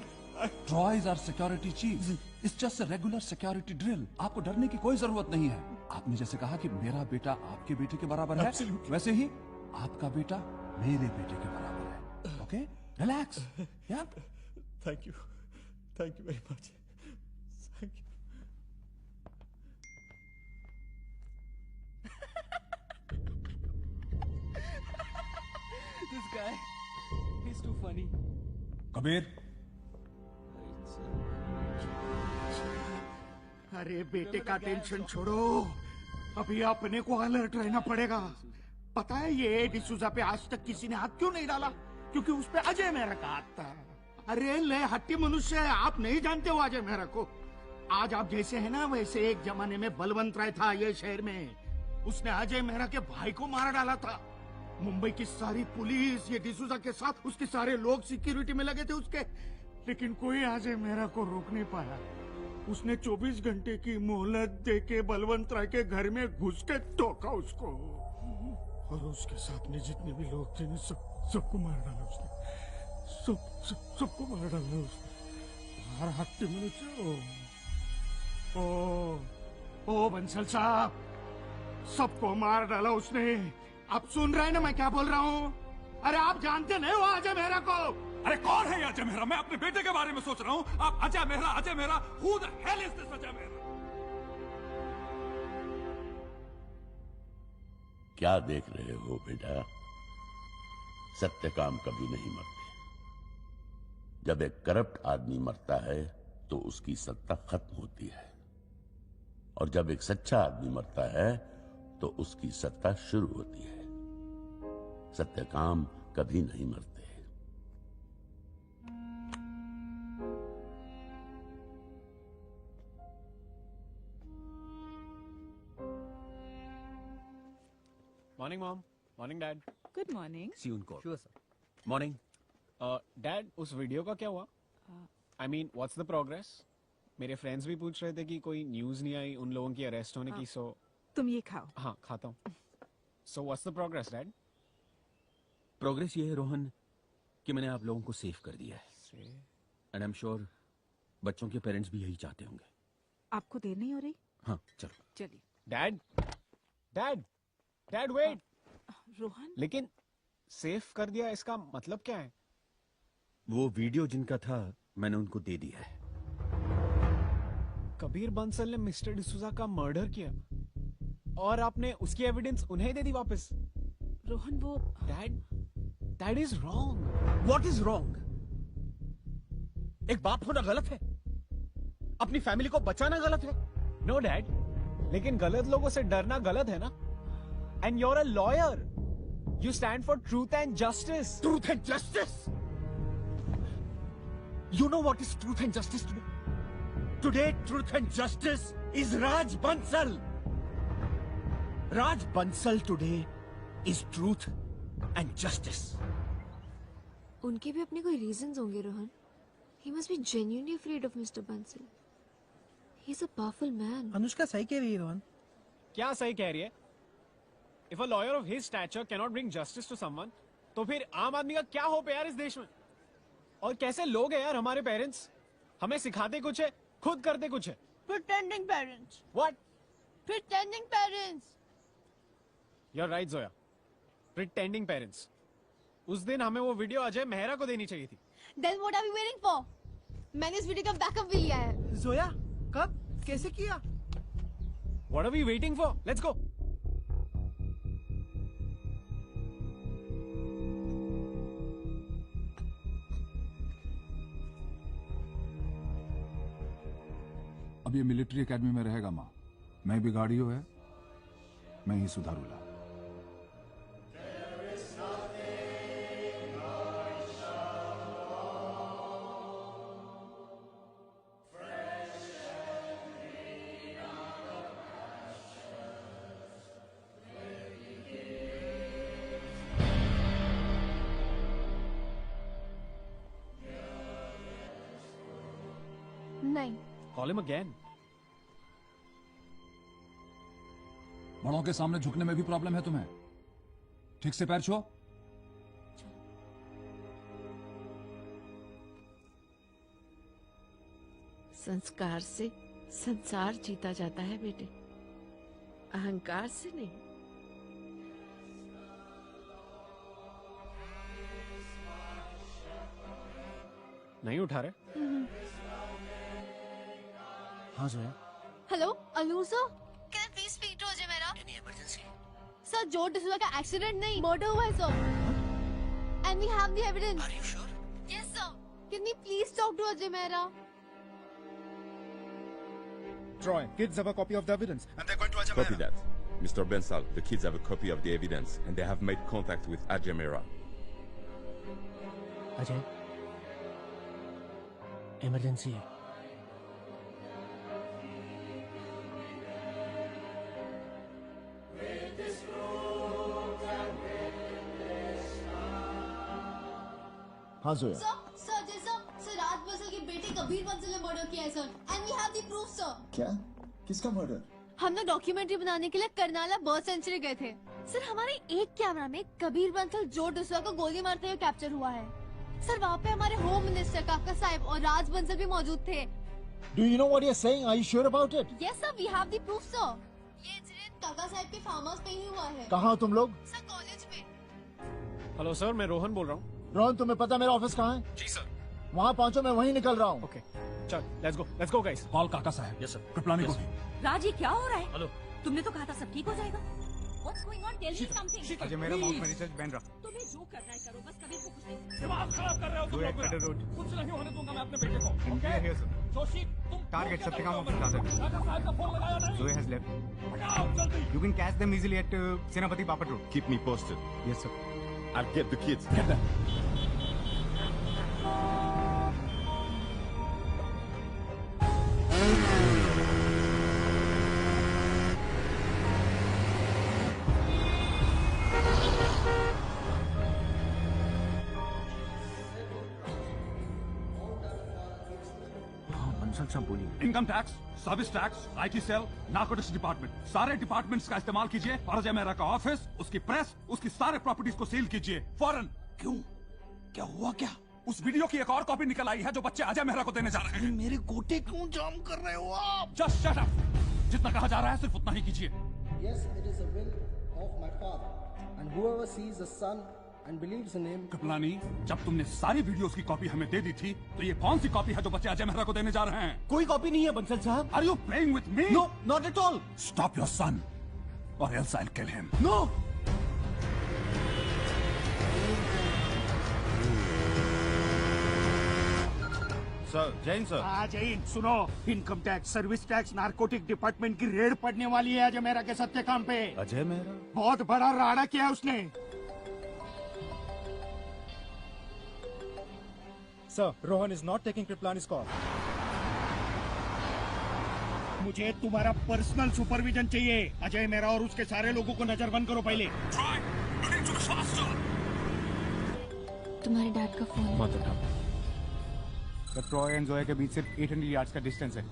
Troy is our security chief. It's just a regular security drill. आपको डरने की कोई जरूरत नहीं है। आपने जैसे कहा कि मेरा बेटा आपके बेटे के बराबर है, वैसे ही आपका बेटा मेरे बेटे के बराबर है। Okay, relax. Yeah thank you very much. Thank you. This guy, he's too funny. Kabir, अरे बेटे का टेंशन छोड़ो, अभी अपने को अलर्ट रहना पड़ेगा। पता है ये डिसूजा पे आज तक किसी ने हाथ क्यों नहीं डाला? क्योंकि उस पे अजय मेहरा का हाथ था। अरे ले हट्टी मनुष्य है, आप नहीं जानते हो अजय मेहरा को। आज आप जैसे है ना, वैसे एक जमाने में बलवंत राय था ये शहर में, उसने अजय मेहरा के भाई को मार डाला था। मुंबई की सारी पुलिस ये डिसूजा के साथ, उसके सारे लोग सिक्योरिटी में लगे थे उसके, लेकिन कोई अजय मेहरा को रोक नहीं पाया। उसने 24 घंटे की मोहलत देके बलवंत राय के घर में घुस के टोका उसको, और उसके साथ में जितने भी लोग थे ना सबको मार डाला उसने। सबको मार डाला उसने। हर हफ्ते में ओ बंसल साहब, सबको मार डाला उसने। आप सुन रहे हैं ना मैं क्या बोल रहा हूँ? अरे आप जानते नहीं हो अजय मेहरा को? अरे कौन है अजय मेहरा? मैं अपने बेटे के बारे में सोच रहा हूँ। आप Ajay Mehra, who the hell is this Ajay Mehra? क्या देख रहे हो बेटा? सत्य काम कभी नहीं मरते। जब एक करप्ट आदमी मरता है तो उसकी सत्ता खत्म होती है, और जब एक सच्चा आदमी मरता है तो उसकी सत्ता शुरू होती है। सत्य काम कभी नहीं मरते। Morning mom, morning dad. Good morning. See उन call. Sure sir. Morning. Dad, उस वीडियो का क्या हुआ? I mean what's the progress? मेरे फ्रेंड्स भी पूछ रहे थे कि कोई न्यूज नहीं आई उन लोगों की अरेस्ट होने की। सो तुम ये खाओ। हाँ, खाता हूँ। So what's the progress dad? Progress ये है रोहन कि मैंने आप लोगों को सेव कर दिया है, एंड आई एम श्योर बच्चों के पेरेंट्स भी यही चाहते होंगे। आपको देर नहीं हो रही? हाँ चलो। चलिए। Dad, dad, dad wait. Rohan, लेकिन सेव कर दिया इसका मतलब क्या है? वो वीडियो जिनका था मैंने उनको दे दिया है। कबीर बंसल ने मिस्टर डिसूजा का मर्डर किया और आपने उसकी एविडेंस उन्हें दे दी वापस। रोहन वो dad, that is wrong. What is wrong? एक बाप होना गलत है, अपनी फैमिली को बचाना गलत है। नो डैड, लेकिन गलत लोगों से डरना गलत है ना। And you're a lawyer, you stand for truth and justice. Truth and justice? You know what is truth and justice today? Today, truth and justice is Raj Bansal. Raj Bansal today is truth and justice. उनके भी अपने कोई reasons होंगे Rohan. He must be genuinely afraid of Mr. Bansal. He's a powerful man. Anushka सही कह रही है रोहन। क्या सही कह रही है? If a lawyer of his stature cannot bring justice to someone, तो फिर आम आदमी का क्या होप है यार इस देश में? और कैसे लोग हैं यार हमारे पेरेंट्स? हमें सिखाते कुछ है, खुद करते कुछ है। Pretending parents. What? Pretending parents. You're right, Zoya. Pretending parents. उस दिन हमें वो वीडियो अजय मेहरा को देनी चाहिए थी। Then what are we waiting for? मैंने इस वीडियो का बैकअप भी लिया है। जोया, कब, कैसे किया? What are we waiting for? Let's go. अब ये मिलिट्री एकेडमी में रहेगा माँ। मैं बिगाड़ियो है, मैं ही सुधारूला। नहीं। Call him again. बड़ों के सामने झुकने में भी प्रॉब्लम है तुम्हें? ठीक से पैर छुओ। संस्कार से संसार जीता जाता है बेटे, अहंकार से नहीं। नहीं उठा रहे? हाँ जोया। हेलो अलूर sir, can I please speak to Ajay Mehra? Any emergency? Sir Joe D'Souza का एक्सीडेंट नहीं, मर्डर हुआ है sir, and we have the evidence. Are you sure? Yes sir. Can we please talk to Ajay Mehra? Troy, kids have a copy of the evidence and they're going to Ajay Copy Mehra. that. Mr. Bensal, the kids have a copy of the evidence and they have made contact with Ajay Mehra. Ajay, emergency है। हाँ Zoya. Sir sir Raj Bansal की बेटी कबीर बंसल ने murder किया है sir, and we have the proof sir. क्या? किसका murder? हम लोग डॉक्यूमेंट्री बनाने के लिए करनाला बर्ड सेंचुरी गए थे सर। हमारे एक कैमरा में कबीर बंसल जो डिसूजा को गोली मारते हुए कैप्चर हुआ है सर। वहाँ पे हमारे होम मिनिस्टर काका साहब और राज बंसल भी मौजूद थे। Do you know what you're saying? Are you sure about it? Yes sir, we have the proof sir. ये इंसिडेंट काका साहब के फार्म हाउस पे ही हुआ है। कहाँ हो तुम लोग? सर कॉलेज में। हेलो सर, मैं रोहन बोल रहा हूँ। रोहन, तुम्हें पता मेरा ऑफिस कहाँ है? जी सर। वहाँ पहुँचो, मैं वहीं निकल रहा हूँ। ओके, चल लेट्स गो गाइस। कॉल काका साहब। Yes sir. कृपलानी को। राज, ये क्या हो रहा है? हेलो। तुमने तो कहा था सब ठीक हो जाएगा। What's going on? Tell me something. Ajay मेरा माउथ में रिसर्च बैन रहा। तुम्हें जो करना है करो, बस कभी को कुछ नहीं। दिमाग खराब कर रहे हो तुम लोग मेरा। कुछ नहीं होने दूंगा मैं अपने बेटे को। Okay? जोशी, तुम Target सत्यकाम ऑफिस दादर। राजा साहब का फोन लगाया नहीं? Zoe has left. हटाओ जल्दी। You can catch them easily at Senapati Bapat Road. Keep me posted. Yes, sir. I'll get the kids. Get them. सब बोलिए। Income tax, service tax, IT cell, narcotics department, सारे डिपार्टमेंट्स का इस्तेमाल कीजिए और अजय मेहरा का ऑफिस, उसकी प्रेस, उसकी सारे प्रॉपर्टीज को सील कीजिए फौरन। क्यों? क्या हुआ क्या? उस वीडियो की एक और कॉपी निकल आई है जो बच्चे अजय मेहरा को देने जा रहे हैं। मेरे गोटे क्यों जाम कर रहे हो आप? Just shut up. जितना कहा जा रहा है सिर्फ उतना ही कीजिए। Yes, it is a will of my father, and whoever sees the son and believes in him. Kripalani, जब तुमने सारी वीडियोस की कॉपी हमें दे दी थी, तो ये कौन सी कॉपी है जो बच्चे अजय मेहरा को देने जा रहे हैं? कोई कॉपी नहीं है बंसल साहब। Are you playing with me? No, not at all. Stop your son, or else I'll kill him. No. Sir Jain sir. हाँ जैन, सुनो, income tax, service tax, narcotic department की रेड पड़ने वाली है अजय मेहरा के सत्यकाम पे। अजय मेहरा? बहुत बड़ा राड़ा किया है उसने। Sir, Rohan is not taking Kriplani's call. मुझे तुम्हारा पर्सनल सुपरविजन चाहिए। अजय मेहरा और उसके सारे लोगों को नजरबंद करो पहले। तुम्हारे डैड का फोन। मत उठाओ। तो ट्रॉय एंड जोया के बीच सिर्फ 800 यार्ड्स का डिस्टेंस है।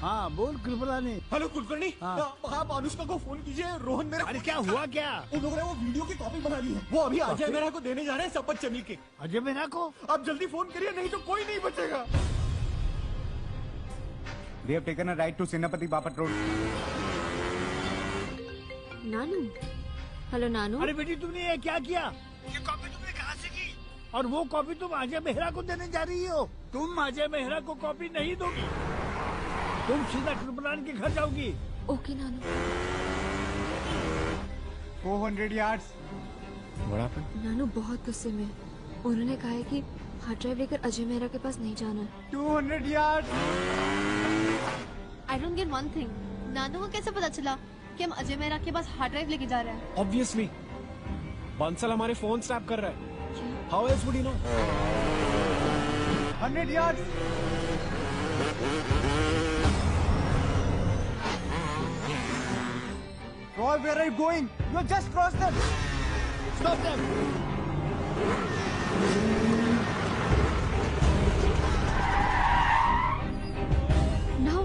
हाँ बोल कृपलानी। हेलो कुलकर्णी, आप अनुष्का को फोन कीजिए। रोहन मेरा। अरे क्या हुआ क्या? उन लोगों ने वो वीडियो की कॉपी बना ली है। वो अभी अजय मेहरा को देने जा रहे हैं सपत चमी के। अजय मेहरा को? आप जल्दी फोन करिए नहीं तो कोई नहीं बचेगा। They have taken a ride to Senapati Bapat Road. नानू, हेलो नानू। अरे बेटी तुमने ये क्या किया? ये कॉपी तुमने कहाँ से की? और वो कॉपी तुम अजय मेहरा को देने जा रही हो? तुम अजय मेहरा को कॉपी नहीं दोगी, तुम सीधा कृपलानी के घर जाओगी। Okay Nanu. 400 yards. What happened? नानू बहुत गुस्से में। उन्होंने कहा है कि हार्ड ड्राइव लेकर अजय मेहरा के पास नहीं जाना है। 200 yards. I don't get one thing. नानू को कैसे पता चला कि हम अजय मेहरा के पास हार्ड ड्राइव लेके जा रहे हैं? Obviously, बंसल हमारे फोन स्नैप कर रहा है। How else would he know? 100 yards. Roy, where are you going? You just crossed them. Stop them.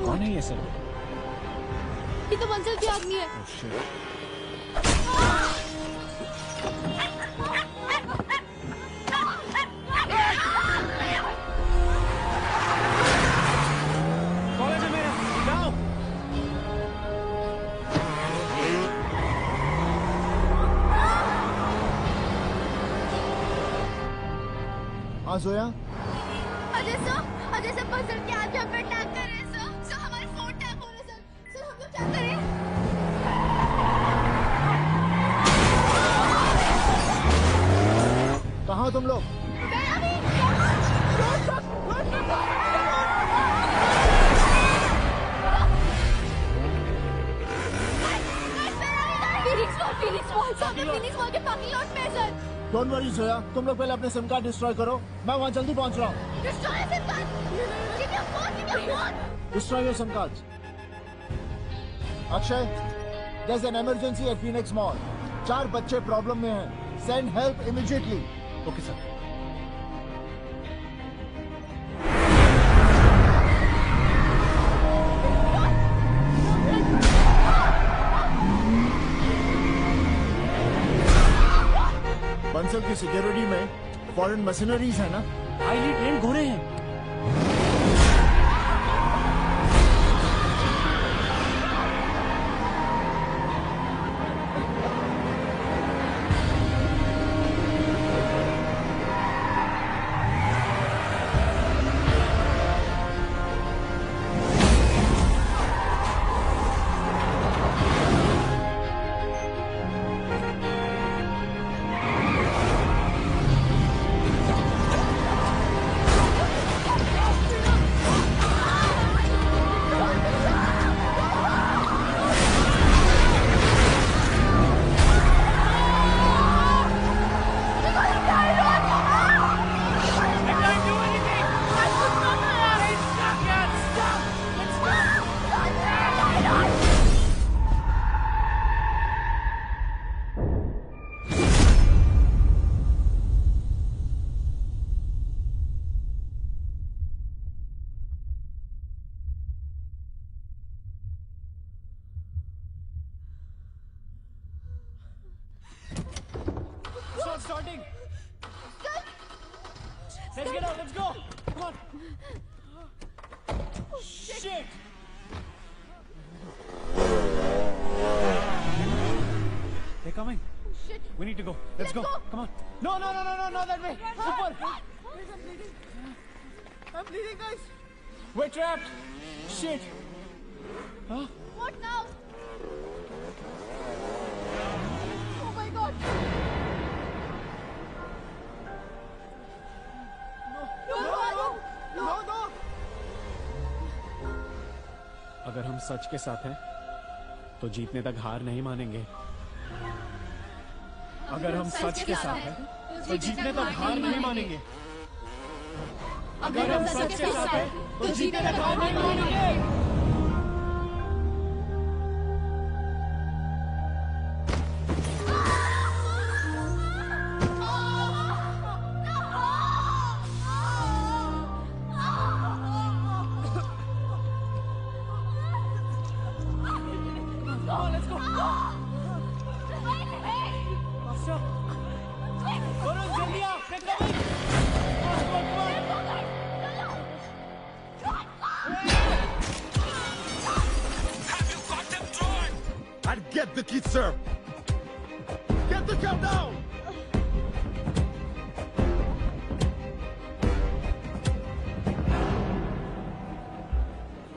कौन है ये सर? ये तो मंजिल की आदमी है। कॉलेज है मेरा। जाओ। हाँ जोया। अजय सर मंजिल के आगे हम पे अटैक कर रहे हैं सर। सर हमारे फोन टैप हो रहे हैं सर। सर हम लोग क्या करें? कहाँ हो तुम लोग? Phoenix mall sir, Phoenix mall के पार्किंग लॉट में है सर। डोंट वरी जोया, तुम लोग पहले अपने सिम कार्ड डिस्ट्रॉय करो, मैं वहाँ जल्दी पहुँच रहा हूँ। Destroy SIM card. Give your phone. Destroy your SIM cards. Akshay, there's an emergency at Phoenix Mall. 4 बच्चे प्रॉब्लम में हैं. Send help immediately. Okay sir. Bansal की सिक्योरिटी में फॉरेन मशीनरीज है ना? हाईली ट्रेंड घोड़े हैं। Let's get out. Let's go. Come on. Shit. They're coming. Shit. We need to go. Let's go. Come on. No, not that way. Super. I'm bleeding, guys. We're trapped. Shit. Huh? What now? Oh my God. No. अगर हम सच के साथ हैं तो जीतने तक हार नहीं मानेंगे। अगर हम सच के साथ हैं तो जीतने तक हार नहीं मानेंगे। अगर हम सच के साथ हैं तो जीतने तक हार नहीं मानेंगे। Get the kid, sir! Get the car down!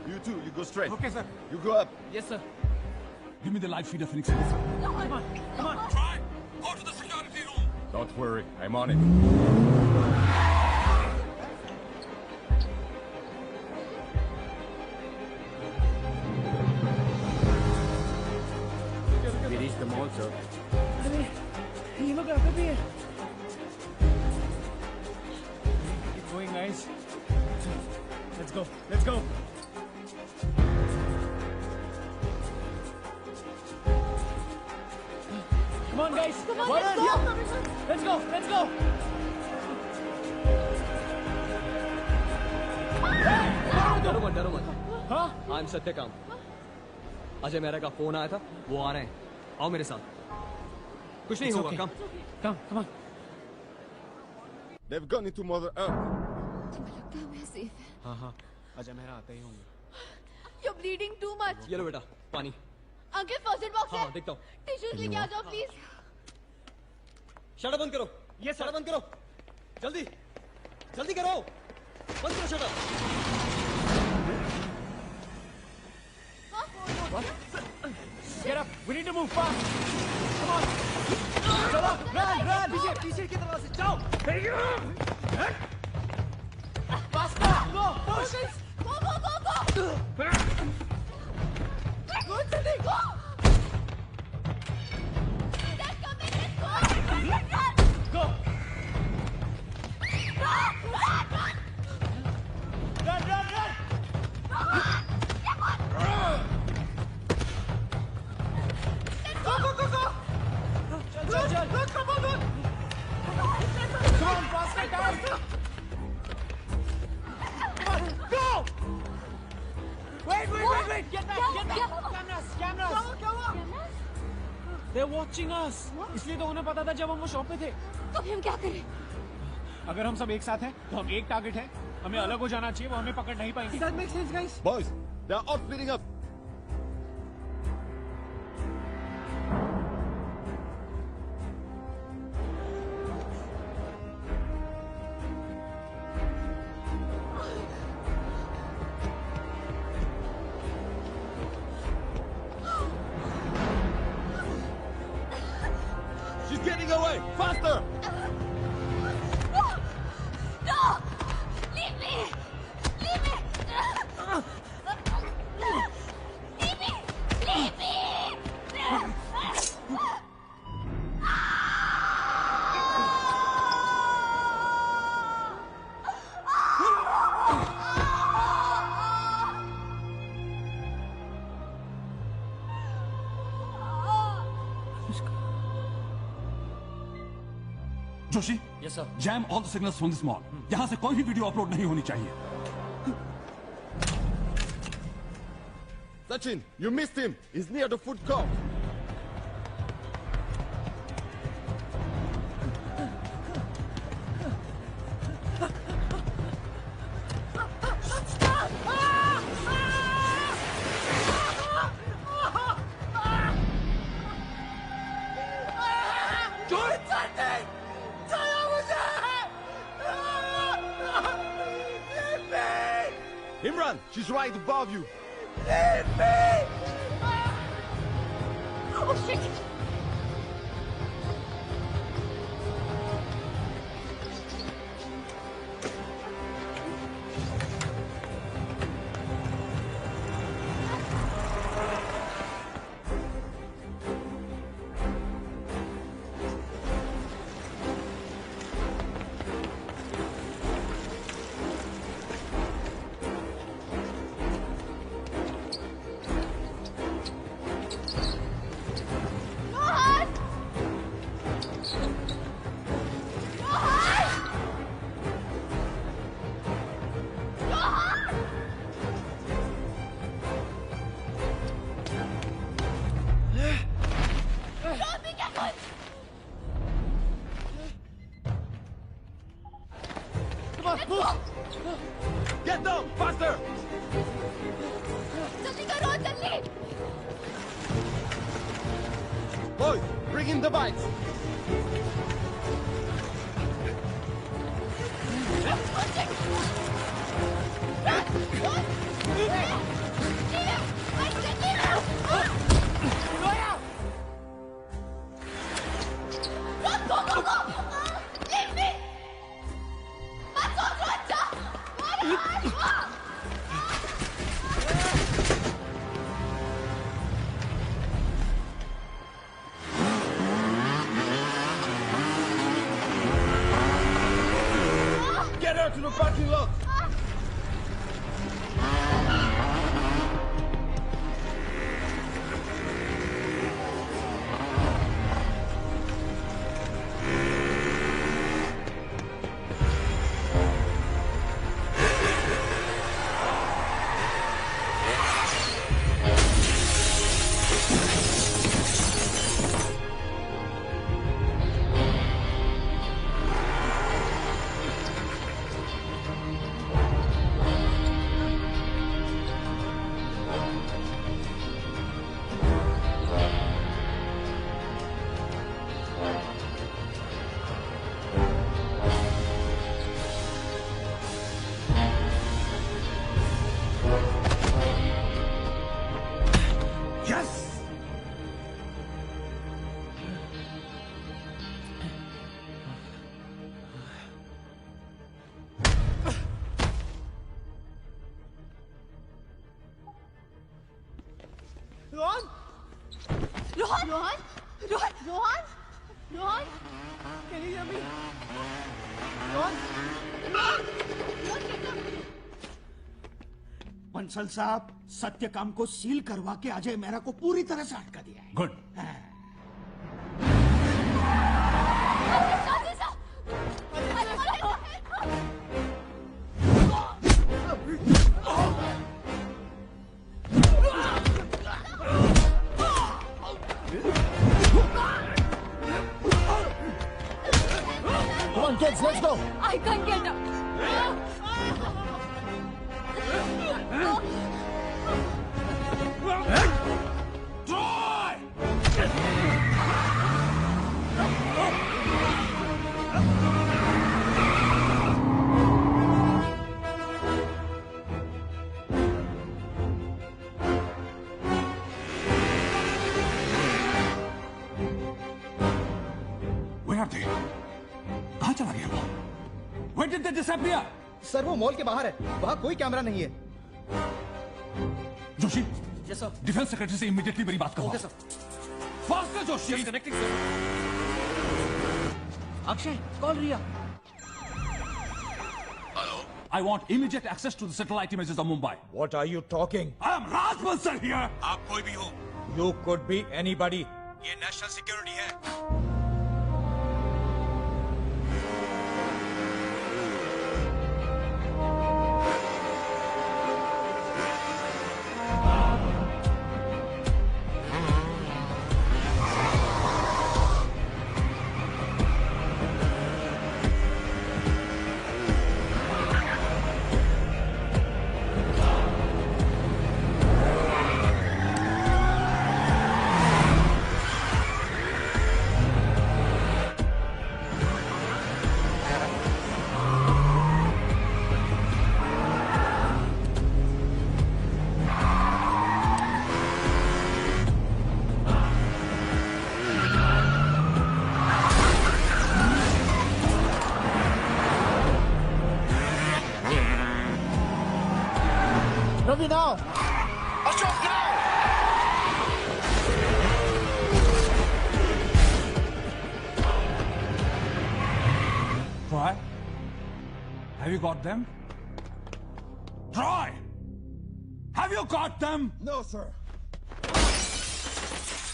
You two, you go straight. Okay, sir. You go up. Yes, sir. Give me the live feeder, Phoenix. Come on. Try. Go to the security room. Don't worry, I'm on it. We reached the mall, sir. ये लोग यहाँ पे भी है। Keep going, guys. Let's go. Let's go. Come on, guys. Come on, Warren, let's go. Let's go. Let's go. डरो मत। हाँ? I'm Satyakam. Ajay Mehra का फोन आया था, वो आ रहे हैं। आओ मेरे साथ। कुछ नहीं होगा, कम। Come on. They've gone into Mother Earth. तुम्हें लगता है मैं सेफ है? हाँ। अजय मेहरा आते ही होंगे। You're bleeding too much. ये लो बेटा, पानी। अंकल फर्स्ट एड बॉक्स है। हाँ, देखता हूँ। टिश्यूज लेके आ जाओ प्लीज। शटर बंद करो। ये शटर बंद करो। जल्दी करो। बंद करो shutter. Get up. We need to move fast. Come on. चलो, run. पीछे की तरफ से जाओ। Faster. Go. Push. Go. Go जल्दी। Go. They're coming. Let's go. Run. Go. Run. Go. चल. Come on. Come on, faster, guys. Come on, go. Wait. Get back. Cameras. क्या हुआ? They're watching us. इसलिए तो उन्हें पता था जब हम वो शॉप पे थे। तो अभी हम क्या करें? अगर हम सब एक साथ हैं तो हम एक टारगेट है, हमें अलग हो जाना चाहिए, वो हमें पकड़ नहीं पाएंगे। That makes sense, guys. Boys, they are all splitting up. She's getting away! Faster! No! Leave me! Leave me! Joshi, yes sir. Jam all the signals from this mall. यहां से कोई भी वीडियो अपलोड नहीं होनी चाहिए। Sachin, you missed him. He's near the food court. Imran, she's right above you. Leave me! Oh shit! Get down, faster! जल्दी करो जल्दी! Boys, bring in the bikes. Get her to the parking lot. Rohan Rohan Rohan Rohan Rohan Rohan can you hear me? Rohan Bansal साहब सत्यकाम को seal करवा के अजय मेहरा को पूरी तरह से अटका दिया है। Good. Come on, kids, let's go. I can't get up. Where are they? कहाँ चला गया वो? Where did they disappear? Sir वो मॉल के बाहर है, वहाँ कोई कैमरा नहीं है। Joshi, yes sir. Defence secretary से इमीडिएटली मेरी बात करो। Okay sir. Faster Joshi. Connecting sir. Akshay, call Riya. I want immediate access to the satellite images of Mumbai. What are you talking? I am Raj Bansal here. आप कोई भी हो. You could be anybody. ये national security है. Ravi now! Ashok now! Troy? Have you got them? Troy! Have you got them? No, sir.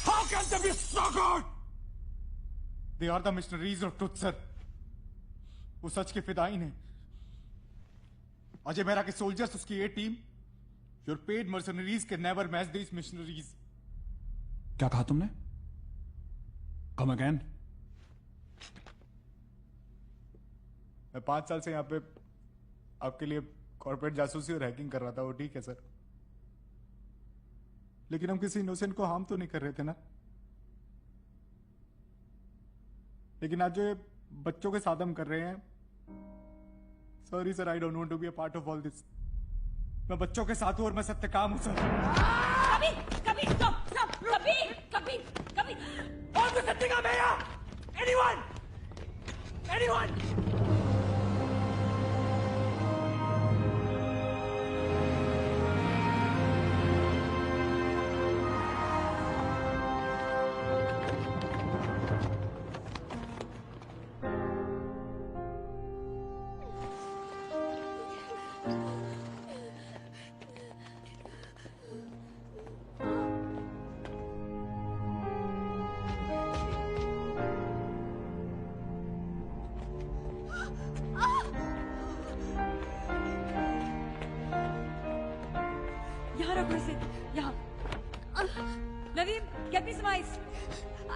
How can they be so good? They are the missionaries of truth, sir. वो सच के फिदाइन हैं। अजय मेहरा के soldiers, उसकी ए team, your paid mercenaries can never match these missionaries. क्या कहा तुमने? Come again? मैं 5 साल से यहाँ पे आपके लिए कॉर्पोरेट जासूसी और हैकिंग कर रहा था, वो ठीक है सर, लेकिन हम किसी इनोसेंट को हार्म तो नहीं कर रहे थे ना। लेकिन आज जो बच्चों के साथ हम कर रहे हैं, sorry sir, I don't want to be a part of all this. मैं बच्चों के साथ हूं और मैं सत्य काम हूं सर। कभी कभी stop, कभी कभी कभी और कोई सत्य काम है यहाँ? Anyone?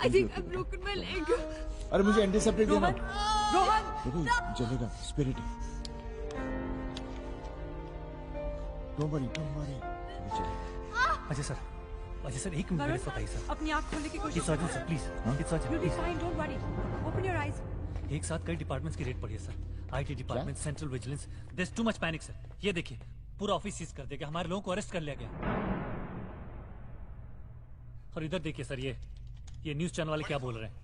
I think I've broken my leg. अरे मुझे एंटीसेप्टिक देना। रोहन, चलेगा, spirit. Don't worry. Ajay sir, एक मिनट मेरे बताइए सर। अपनी आँख खोलने की कोशिश करो sir, please. You'll be fine, don't worry. Open your eyes. एक साथ कई डिपार्टमेंट्स की रेड पड़ी है sir. IT department, central vigilance. There's too much panic sir. ये देखिए, पूरा ऑफिस सीज कर दिया, हमारे लोगों को अरेस्ट कर लिया गया। और इधर देखिए सर, ये न्यूज चैनल वाले क्या बोल रहे हैं।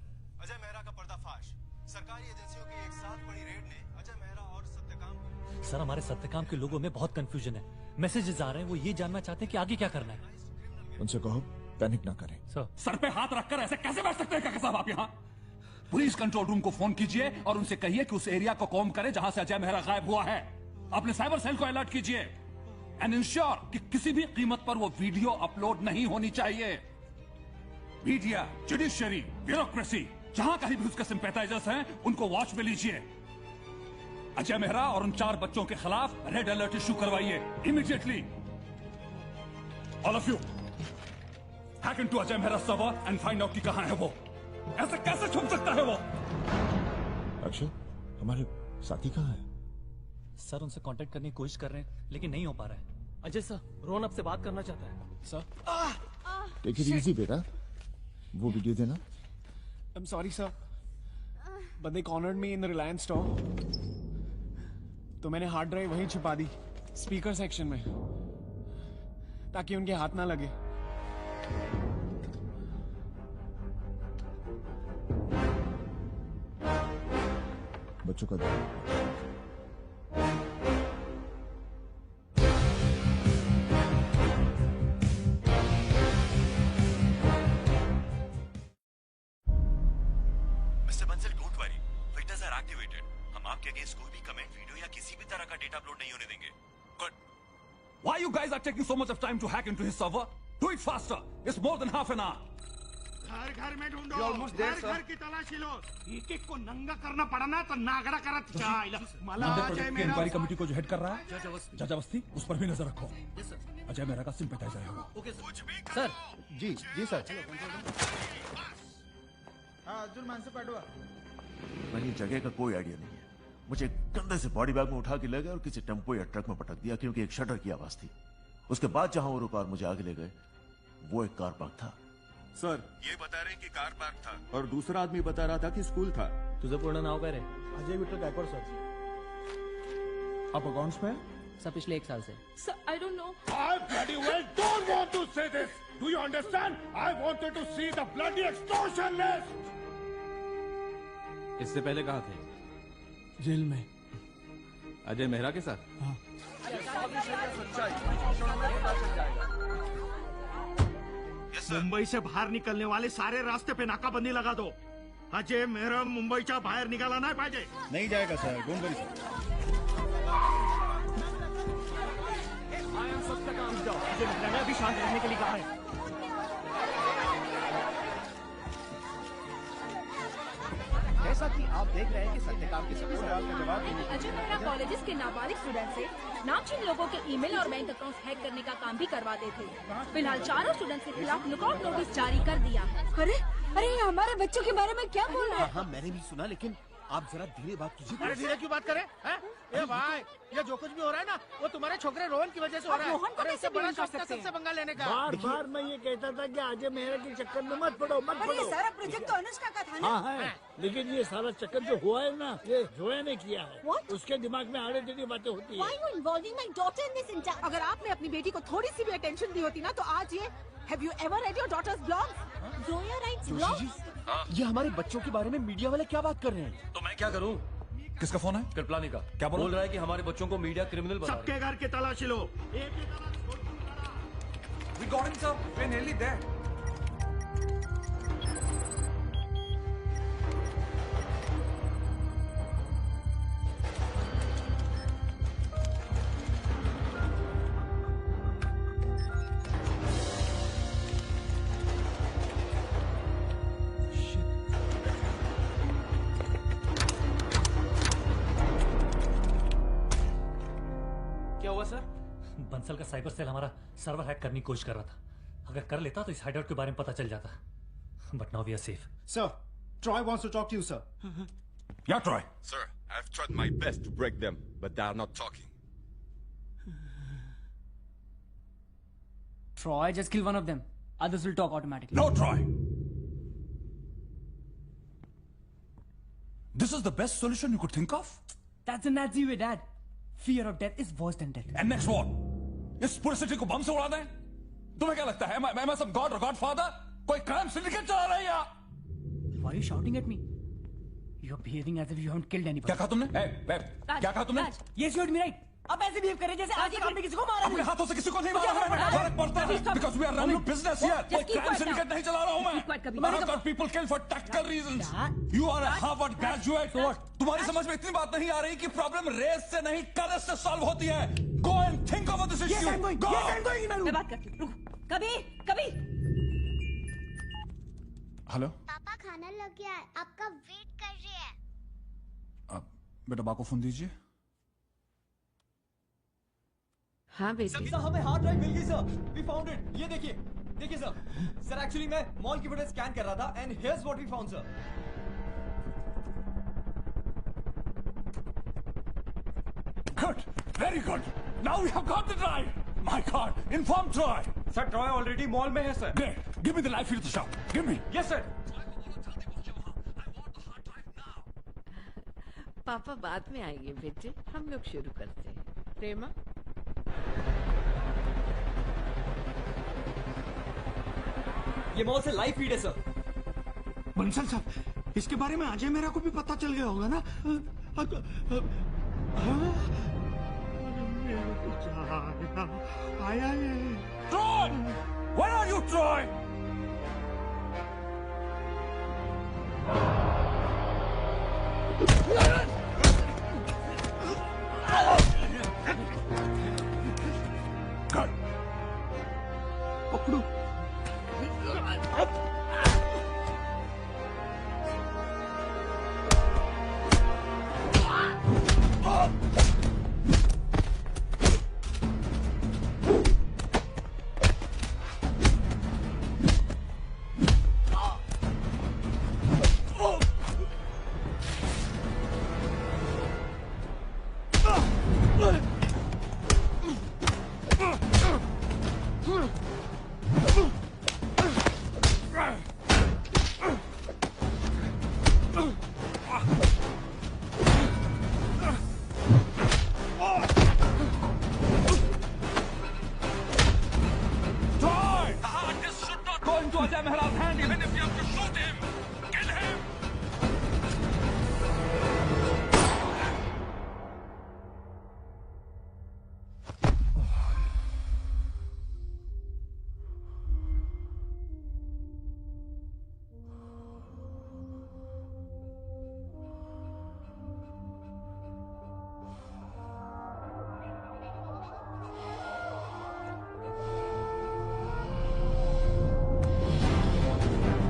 अजय मेहरा का पर्दाफाश। सरकारी एजेंसियों की एक साथ बड़ी रेड ने अजय मेहरा और सत्यकाम को। सर, हमारे सत्यकाम के लोगों में बहुत कंफ्यूजन है। मैसेजेस आ रहे हैं, वो ये जानना चाहते हैं कि आगे क्या करना है। उनसे कहो पैनिक ना करें। सर पे हाथ रखकर ऐसे कैसे बैठ सकते हैं काका साहब आप यहाँ? पुलिस कंट्रोल रूम को फोन कीजिए और उनसे कहिए कि उस एरिया को कॉम्ब करे जहां से अजय मेहरा गायब हुआ है। अपने साइबर सेल को अलर्ट कीजिए एंड इंश्योर कि किसी भी कीमत पर वो वीडियो अपलोड नहीं होनी चाहिए। मीडिया, जुडिशियरी, ब्यूरोक्रेसी, जहां कहीं भी उसके सिंपैथाइजर्स हैं, उनको वॉच में लीजिए। अजय मेहरा और उन 4 बच्चों के खिलाफ रेड अलर्ट इशू करवाइए immediately. All of you hack into Ajay Mehra server and find out कि कहां है वो। ऐसे कैसे छुप सकता है वो? अक्षय, हमारे साथी कहां है? सर, उनसे कांटेक्ट करने की कोशिश कर रहे हैं, लेकिन नहीं हो पा रहा है। अजय सर, रोहन आपसे बात करना चाहता है। सर, टेक इट इजी बेटा, वो वीडियो देना। I'm sorry sir, but they cornered me in the Reliance store. तो मैंने हार्ड ड्राइव वहीं छुपा दी, स्पीकर सेक्शन में, ताकि उनके हाथ ना लगे। बच्चों का आपके अगेंस्ट कोई भी कमेंट, वीडियो या किसी भी तरह का डेटा अपलोड नहीं होने देंगे। Good. Why you guys are taking so much of time to hack into his server? Do it faster. It's more than half an hour. घर में ढूंढो, घर की तलाशी लो। एक को नंगा करना पड़ा ना तो नागड़ा करत चाइला। इंक्वायरी कमेटी को जो हेड कर रहा है जज अवस्थी, उस पर भी नजर रखो। अजय मेहरा का सिंपैथाइजर है वो। सर, जी सर। हाँ, अर्जुन मान से पाठवा। नहीं, जगह का कोई आइडिया नहीं है। मुझे कंधे से बॉडी बैग में उठा के ले गए और किसी टेम्पो या ट्रक में पटक दिया, क्योंकि एक शटर की आवाज थी। उसके बाद जहां वो रुका और मुझे आगे ले गए, वो एक कार पार्क था। सर, ये बता रहे कि कार पार्क था और दूसरा आदमी बता रहा था कि स्कूल था। तुझे पूर्ण नाव क्या रे? अजय विठल गायकवाड सर। आप अकाउंट्स में? सर, पिछले 1 साल से। Sir, I don't know. I bloody well don't want to say this. Do you understand? I wanted to see the bloody extortion list. इससे पहले कहाँ थे? जेल में। अजय मेहरा के साथ? मुंबई से बाहेर निकलने वाले सारे रास्ते पे नाकाबंदी लगा दो. अजय मेहरा मुंबईच्या बाहेर निघाला नाही पाहिजे. नहीं जाएगा सर, डोंट वरी सर. सबका काम जाओ. मैंने अभी शांत रहने के लिए कहा है. जैसा कि आप देख रहे हैं कि सत्यकाम के सभी सवाल का जवाब अजय मेहरा कॉलेजेस के नाबालिग स्टूडेंट से नामचीन लोगों के ईमेल और बैंक अकाउंट हैक करने का काम भी करवाते थे. फिलहाल चारों स्टूडेंट्स के खिलाफ लुकआउट नोटिस जारी कर दिया है. अरे हमारे बच्चों के बारे में क्या बोल रहे हैं? हाँ मैंने भी सुना, लेकिन आप जरा धीरे बात कीजिए. अरे धीरे क्यों बात करें? ए भाई, ये जो कुछ भी हो रहा है ना, वो तुम्हारे छोकरे रोहन की वजह से हो रहा है. अरे इससे बड़ा शौक था सबसे पंगा लेने का. बार बार मैं ये कहता था कि अजय मेहरा के चक्कर में मत पड़ो, मत पड़ो. ये सारा प्रोजेक्ट तो अनुष्का का था ना? हाँ है, लेकिन ये सारा चक्कर जो हुआ है ना, ये जोया ने किया है. उसके दिमाग में आड़े टेढ़ी बातें होती Why you involving my daughter in this entire? अगर आपने अपनी बेटी को थोड़ी सी भी अटेंशन दी होती ना, तो आज ये Have you ever read your daughter's blog? Zoya writes blogs. ये हमारे बच्चों के बारे में मीडिया वाले क्या बात कर रहे हैं? तो मैं क्या करूं? किसका फोन है? कृपलानी का. क्या बोल रहा है कि हमारे बच्चों को मीडिया क्रिमिनल बना रहा है. सबके घर की तलाशी लो. We got him, sir. We're nearly there. Bansal का साइबर सेल हमारा सर्वर हैक करने की कोशिश कर रहा था. अगर कर लेता तो इस हाइडआउट के बारे में पता चल जाता. But now we are safe. Sir, Troy wants to talk to you, sir. Yeah, Troy. Sir, I've tried my best to break them, but they are not talking. Troy, just kill one of them. Others will talk automatically. No, Troy. This is the best solution you could think of? That's a Nazi way, Dad. Fear of death is worse than death. And next what? इस पूरे city को बम से उड़ा दें? तुम्हें क्या लगता है? मैं some god or godfather? कोई crime syndicate चला रहा है या? Why are you shouting at me? You're behaving as if you haven't killed anybody. क्या कहा तुमने? क्या कहा तुमने? Yes, you heard me right. अब ऐसे बिहेव करे जैसे आज आपने किसी को मारा अपने हाथों से किसी को नहीं मारा है. फर्क पड़ता है because we are running business here. कोई crime syndicate नहीं चला रहा हूँ मैं. I've got people killed for tactical reasons. You are a Harvard graduate. तुम्हारी समझ में इतनी बात नहीं आ रही कि प्रॉब्लम रेस से नहीं करेज से सॉल्व होती है. Go and think about this issue. Yes, I'm going. Go. Yes, I'm going. मैं बात करती हूँ. रुको. कभी. हेलो. पापा खाना लग गया है, आपका वेट कर रहे हैं. बेटा बा को फोन दीजिए. हाँ बेटा. सर हमें हार्ड ड्राइव मिल गई सर. We found it. ये देखिए सर. सर एक्चुअली मैं मॉल की फुटेज स्कैन कर रहा था and here's what we found sir. Good. Very good. Now we have got the drive. My God. Inform Troy. Sir, Troy already mall में है sir. Great. Give me the live feed to the shop. Give me. Yes sir. पापा बाद में आएंगे बेटे. हम लोग शुरू करते हैं. प्रेमा. ये मॉल से लाइव फीड है सर. बंसल साहब, इसके बारे में अजय मेरा को भी पता चल गया होगा ना? आया है. Troy! Where are you, Troy? Good. पकड़ो.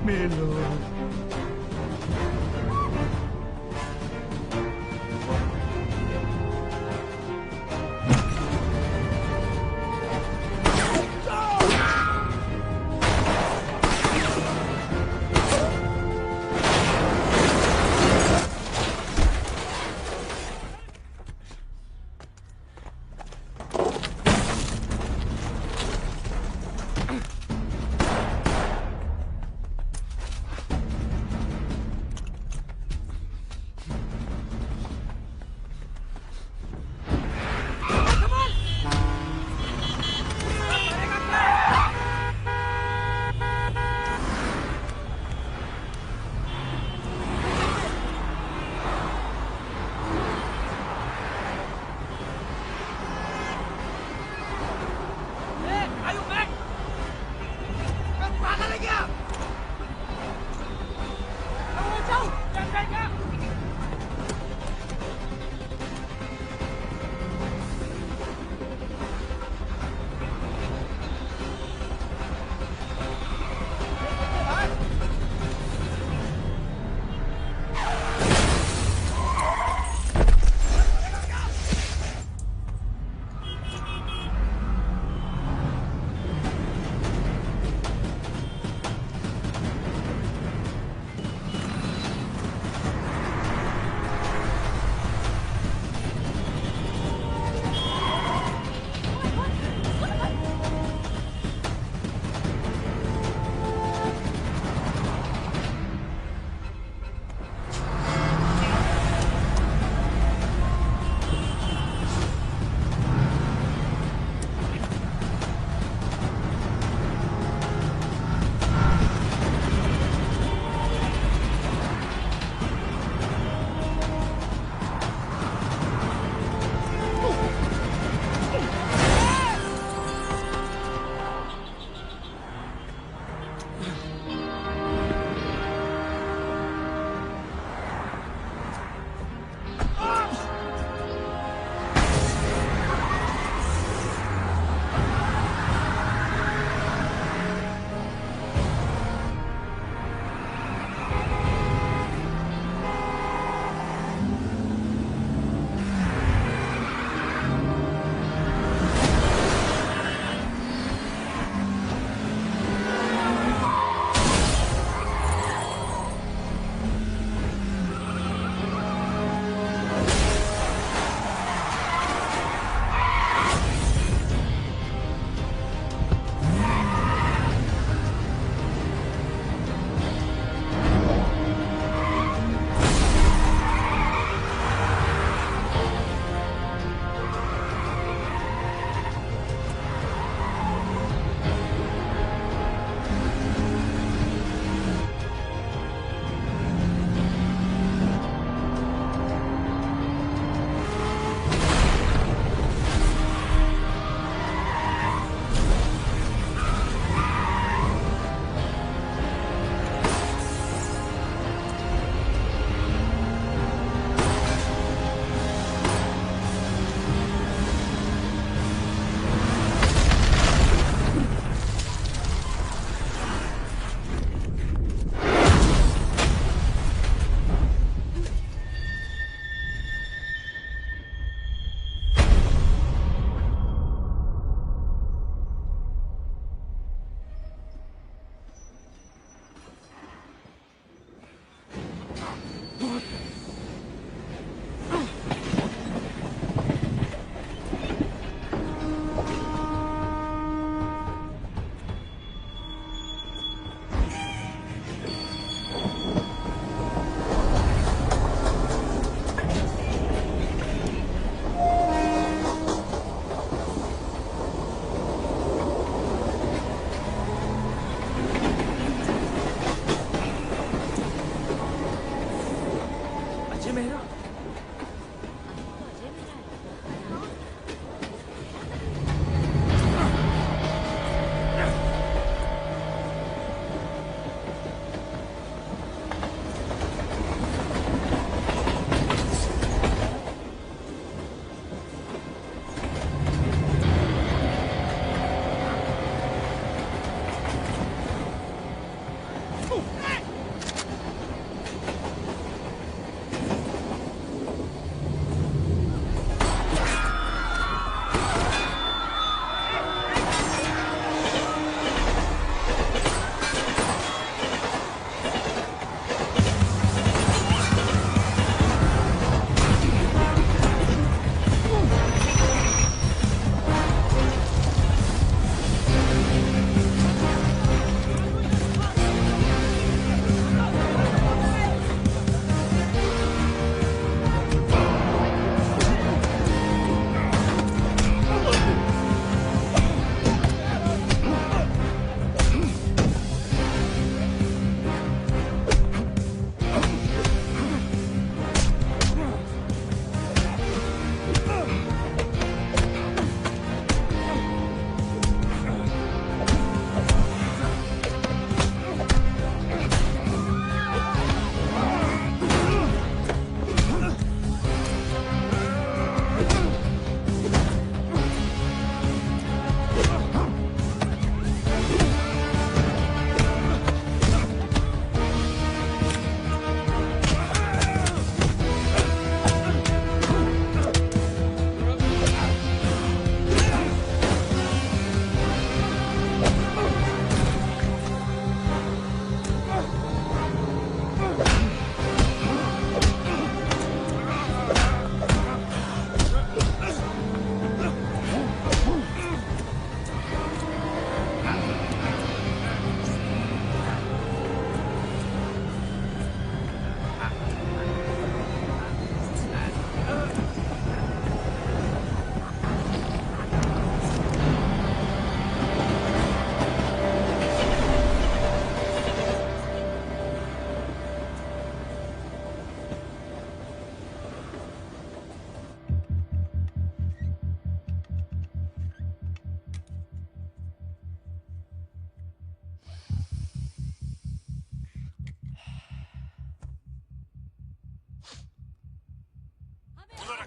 मेलो।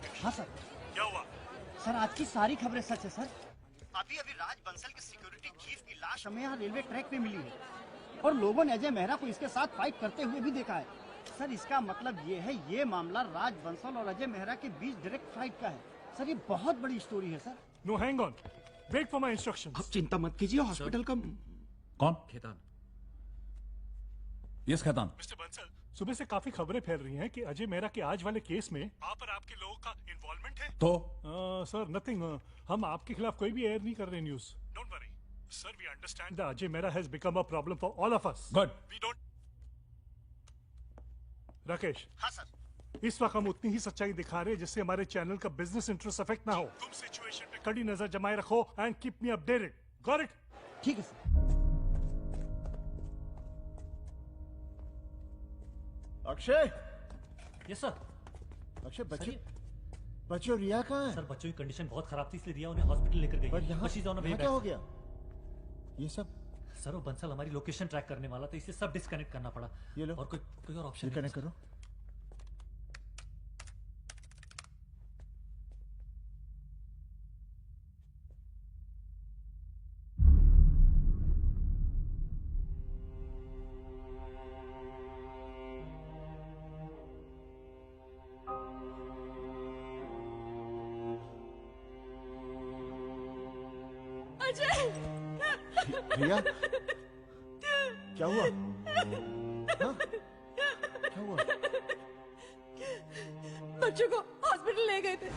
राकेश। हाँ सर। क्या हुआ? सर आज की सारी खबरें सच है सर। अभी राज बंसल की सिक्योरिटी चीफ की लाश हमें यहाँ रेलवे ट्रैक पे मिली है और लोगों ने अजय मेहरा को इसके साथ फाइट करते हुए भी देखा है। सर इसका मतलब ये है ये मामला राज बंसल और अजय मेहरा के बीच डायरेक्ट फाइट का है। सर ये बहुत बड़ी स्टोरी है sir. No hang on, wait for my instructions. आप चिंता मत कीजिए, हॉस्पिटल का कौन? खेतान। यस खेतान। मिस्टर बंसल, सुबह से काफी खबरें फैल रही हैं कि अजय मेहरा के आज वाले केस में आप और आपके लोगों का इन्वॉल्वमेंट है। तो सर नथिंग, हम आपके खिलाफ कोई भी एयर नहीं कर रहे news. Don't worry sir, we understand that Ajay Mehra has become a problem for all of us. Good. We don't. Rakesh. हाँ सर। इस वक्त हम उतनी ही सच्चाई दिखा रहे हैं जिससे हमारे चैनल का बिजनेस इंटरेस्ट अफेक्ट ना हो। तुम सिचुएशन पे कड़ी नजर जमाए रखो and keep me updated. Got it? ठीक है sir. Akshay. Yes sir. Akshay बच्चे रिया कहाँ है? सर बच्चों की कंडीशन बहुत खराब थी इसलिए रिया उन्हें हॉस्पिटल लेकर गई। पर यहाँ क्या हो गया? ये सब सर वो बंसल हमारी लोकेशन ट्रैक करने वाला था, इसे सब डिस्कनेक्ट करना पड़ा। ये लो। और कोई और ऑप्शन कनेक्ट करो। रिया क्या हुआ? हाँ? क्या हुआ? बच्चों को हॉस्पिटल ले गए थे।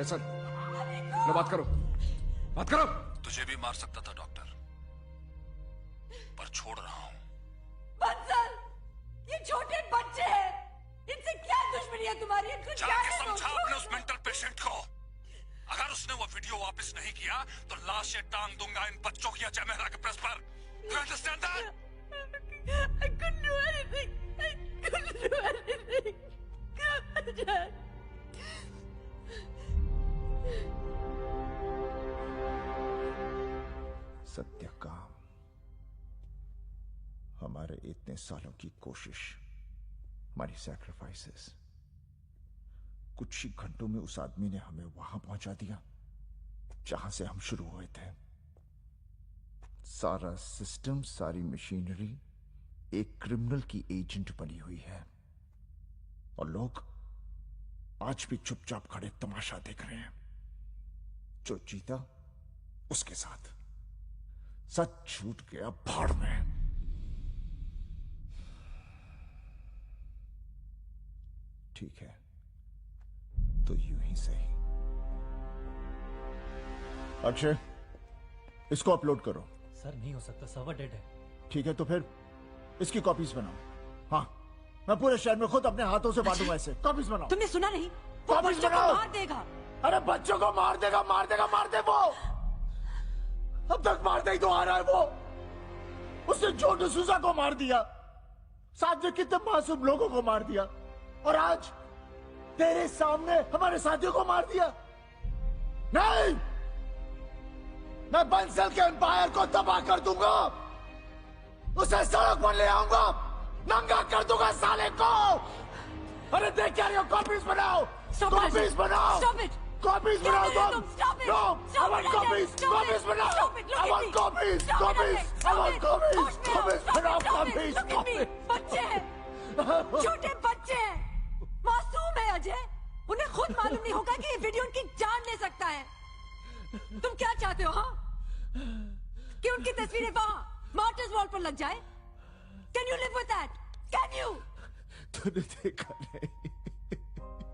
सर लो बात करो, बात करो। तुझे भी मार सकता था डॉक्टर, पर छोड़ रहा हूं। बंसल, ये छोटे बच्चे हैं, इनसे क्या दुश्मनी है तुम्हारी? जाके समझा अपने उस मेंटल पेशेंट को। अगर उसने वो वीडियो वापस नहीं किया तो लाशें टांग दूंगा इन बच्चों की अजय मेहरा के प्रेस पर। You understand that? I couldn't do anything. I couldn't do anything. Ajay. Satyakam, हमारे इतने सालों की कोशिश, हमारी सैक्रिफाइसेस, कुछ ही घंटों में उस आदमी ने हमें वहां पहुंचा दिया जहां से हम शुरू हुए थे। सारा सिस्टम, सारी मशीनरी एक क्रिमिनल की एजेंट बनी हुई है और लोग आज भी चुपचाप खड़े तमाशा देख रहे हैं। जो जीता उसके साथ, सच छूट गया भाड़ में। ठीक है तो यूं ही सही। अक्षय, इसको अपलोड करो। सर नहीं हो सकता, सर्वर डेड है। ठीक है तो फिर इसकी कॉपीज बनाओ। हाँ, मैं पूरे शहर में खुद अपने हाथों से बांटूंगा इसे। कॉपीज बनाओ। तुमने सुना नहीं? कॉपीज बनाओ। मार देगा। अरे बच्चों को मार देगा, मार देगा, मार दे वो। अब तक मारता ही तो आ रहा है वो। उसने जो डिसूजा को मार दिया, साथ में कितने मासूम लोगों को मार दिया, और आज तेरे सामने हमारे साथियों को मार दिया। नहीं, मैं बंसल के एम्पायर को तबाह कर दूंगा, उसे सड़क पर ले आऊंगा, नंगा कर दूंगा साले को। अरे देख क्या रहे हो? कॉपीज बनाओ, कॉपीज बनाओ, कॉपीज बनाओ तुम। No, I want copies, copies बनाओ। I want copies, copies, I want copies, copies बनाओ, copies, copies। बच्चे हैं, छोटे बच्चे हैं, मासूम है अजय। उन्हें खुद मालूम नहीं होगा कि ये वीडियो उनकी जान ले सकता है। तुम क्या चाहते हो? हाँ, कि उनकी तस्वीरें वहां मार्टर्स वॉल पर लग जाए? Can you live with that? Can you? तूने देखा नहीं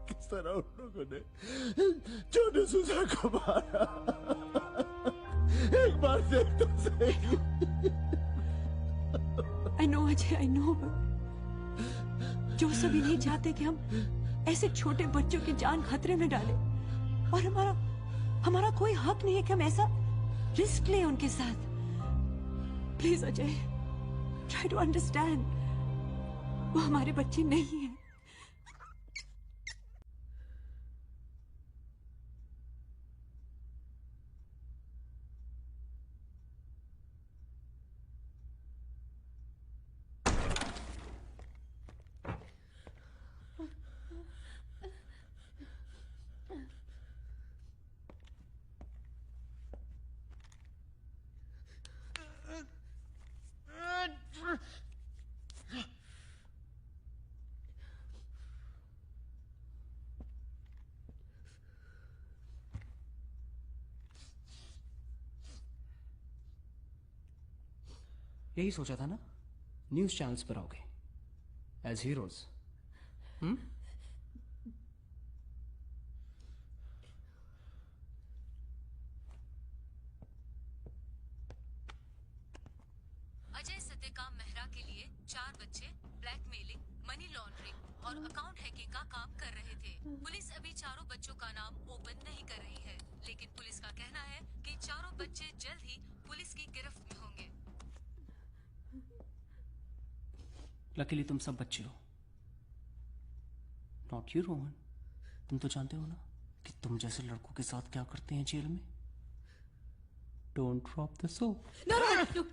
किस तरह उन लोगों ने जो डिसूजा को मारा। एक बार देख तो सही। I know Ajay, I know, जो सभी नहीं चाहते कि हम ऐसे छोटे बच्चों की जान खतरे में डालें, और हमारा कोई हक नहीं है कि हम ऐसा रिस्क लें उनके साथ। Please Ajay, try to understand, वो हमारे बच्चे नहीं है। यही सोचा था ना, न्यूज चैनल्स पर आओगे एज हीरोज। अजय सत्यकाम मेहरा के लिए 4 बच्चे ब्लैकमेलिंग, मनी लॉन्ड्रिंग और अकाउंट हैकिंग का काम कर रहे थे। पुलिस अभी चारों बच्चों का नाम ओपन नहीं कर रही है, लेकिन पुलिस का कहना है कि चारों बच्चे जल्द ही पुलिस की गिरफ्त में होंगे। लकीली तुम सब बच्चे हो, नॉट यू रोहन। तुम तो जानते हो ना कि तुम जैसे लड़कों के साथ क्या करते हैं जेल में। Don't drop the soap. No, no, no, no.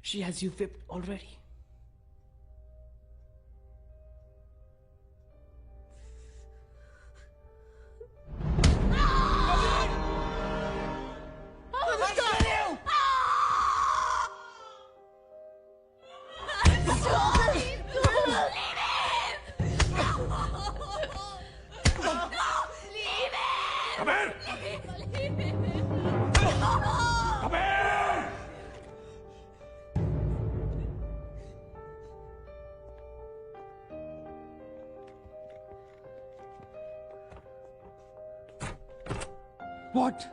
She has you whipped already. What?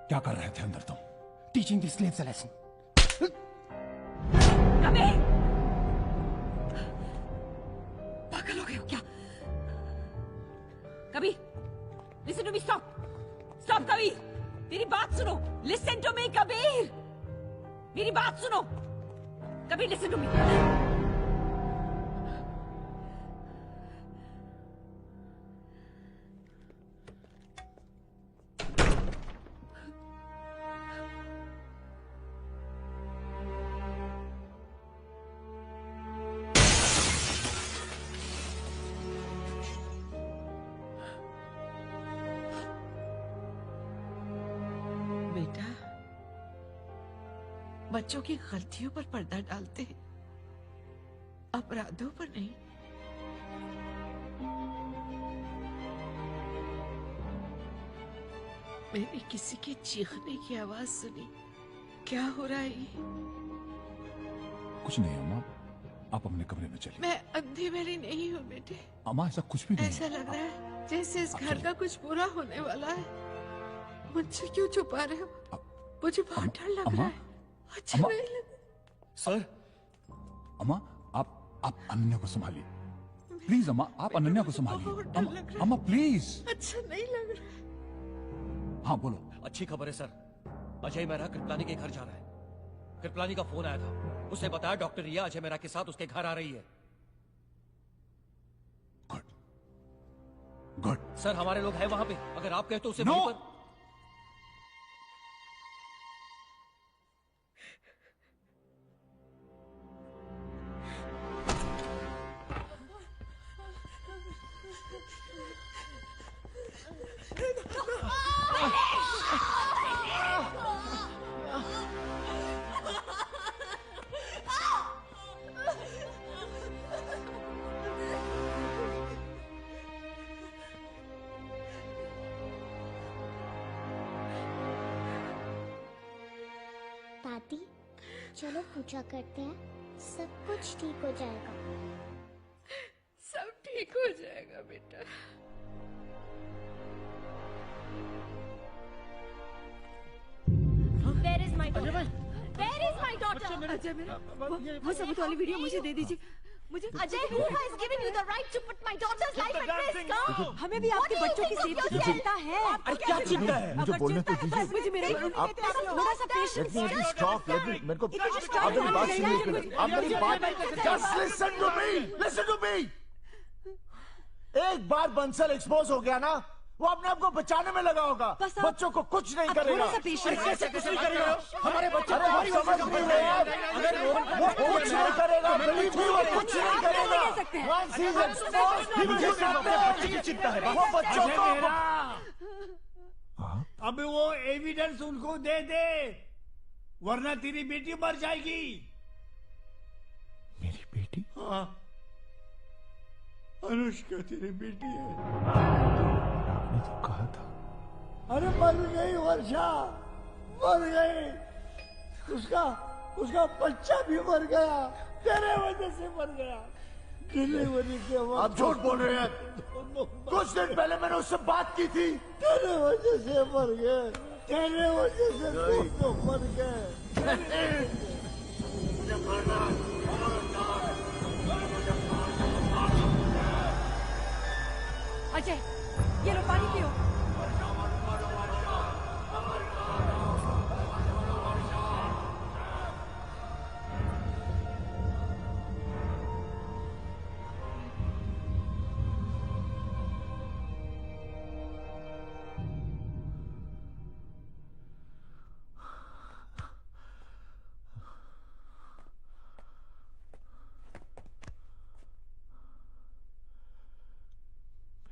क्या कर रहे थे अंदर तुम? Teaching the slaves a lesson. Kabir! पागल हो गए हो क्या? Kabir! Listen to me, stop! Stop, Kabir! मेरी बात सुनो! Listen to me, Kabir! मेरी बात सुनो! Kabir, listen to me! बेटा, बच्चों की गलतियों पर पर्दा डालते हैं, अपराधों पर नहीं। मैंने किसी के चीखने की आवाज सुनी। क्या हो रहा है ये? कुछ नहीं अम्मा, आप अपने कमरे में चलिए। मैं अंधी मेरी नहीं हूँ बेटे। अम्मा ऐसा कुछ भी नहीं ऐसा है। लग रहा है जैसे इस घर का कुछ बुरा होने वाला है। मुझसे क्यों छुपा रहे हो? मुझे बहुत डर लग रहा है। अच्छा अम्मा। नहीं लग। सर, अम्मा आप अनन्या को संभालिए प्लीज। अम्मा आप अनन्या को संभालिए। अम्मा प्लीज। अच्छा नहीं लग रहा है। हाँ बोलो। अच्छी खबर है सर, अजय मेहरा कृपलानी के घर जा रहा है। कृपलानी का फोन आया था, उसने बताया डॉक्टर रिया अजय मेहरा के साथ उसके घर आ रही है। गुड। सर हमारे लोग हैं वहां पे, अगर आप कहे तो उसे No! वहीं पर। दादी, चलो पूजा करते हैं, सब कुछ ठीक हो जाएगा। सब ठीक हो जाएगा बेटा। अजय मेरा वो सबूत वाली वीडियो मुझे दे दीजिए मुझे। Ajay, who has given you the right to put my daughter's life at risk? हमें भी आपके बच्चों की सेफ्टी की चिंता है। अरे क्या चिंता है? मुझे बोलने तो दीजिए। मुझे मेरा थोड़ा सा पेशेंस। स्टॉप, मेरे को आप मेरी बात सुनिए। आप मेरी बात just listen to me, listen to me। एक बार बंसल एक्सपोज हो गया ना, वो अपने आप को बचाने में लगा होगा, बच्चों को कुछ नहीं करेगा। कैसे कुछ नहीं करेगा? हमारे बच्चे हमारी समझ नहीं है यार। वो कुछ नहीं करेगा, believe me, वो कुछ नहीं करेगा। Once he's exposed, he will do nothing। बच्चे की चिंता है वो बच्चों को अब वो एविडेंस उनको दे दे, वरना तेरी बेटी मर जाएगी। मेरी बेटी? हाँ, अनुष्का तेरी बेटी है। आपने तो कहा था। अरे मर गई वर्षा, मर गई। उसका बच्चा भी मर गया, तेरे वजह से मर गया। डिलीवरी के वक्त आप झूठ बोल रहे हैं। कुछ दिन पहले मैंने उससे बात की थी। तेरे वजह से मर गए, तेरे वजह से तुम तो मर गए। अजय, ये लो पानी पियो।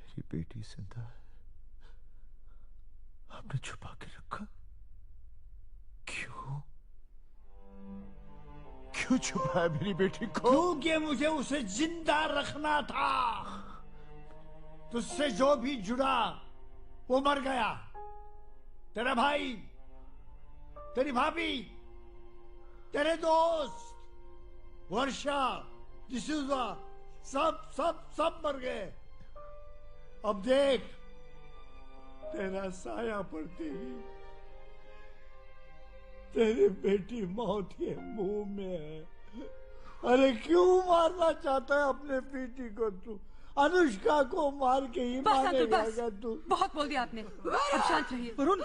मेरी बेटी जिंदा है, आपने छुपा के रखा। क्यों छुपाया मेरी बेटी को? क्योंकि मुझे उसे जिंदा रखना था। तुझसे जो भी जुड़ा वो मर गया। तेरा भाई, तेरी भाभी, तेरे दोस्त, वर्षा, डिसूजा, सब मर गए। अब देख, तेरा साया पड़ती ही तेरी बेटी मौत के मुंह में है। अरे क्यों मारना चाहता है अपने बेटी को तू? अनुष्का को मार के ही मारेगा क्या तू? बहुत बोल दिया आपने, अब शांत रहिए। वरुण,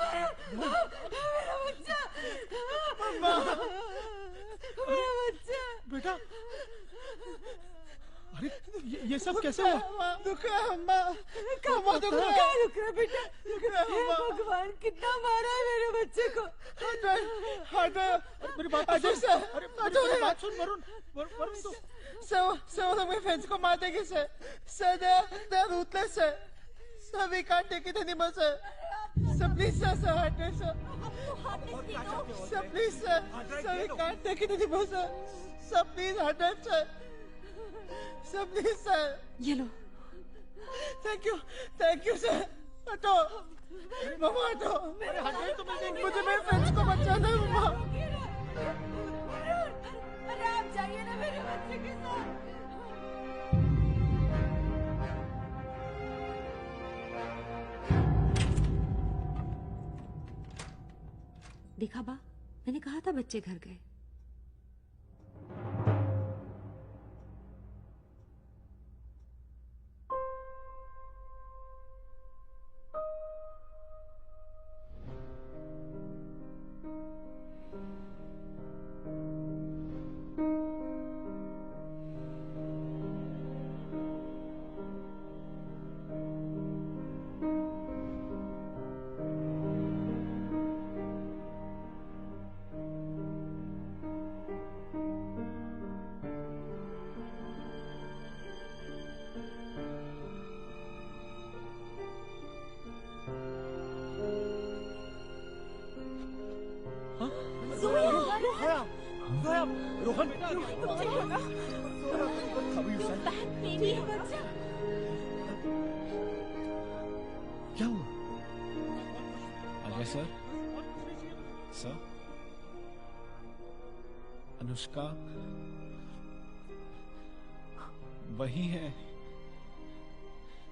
मेरा बच्चा, मेरा बच्चा, बेटा, अरे ये सब कैसे हुआ? दुख रहा बेटा, भगवान कितना मारा है मेरे बच्चे को। मेरी बात सुन। अरे मेरी बात सुन वरुण, वरुण तो So my friends को मार देंगे sir. Sir, they're ruthless sir. Sir, we can't take it anymore sir. Sir, please sir, hurt us sir. Sir, please sir. Sir, we can't take it anymore sir. Sir, please hurt us sir. Sir, please sir. ये लो। Thank you sir. हटो, मामा हटो। मुझे मेरे friends को बचाना है मामा। अरे आप जाइए ना मेरे बच्चे के साथ। देखा बा, मैंने कहा था बच्चे घर गए। रोहन, क्या हुआ? अजय सर, अनुष्का वही है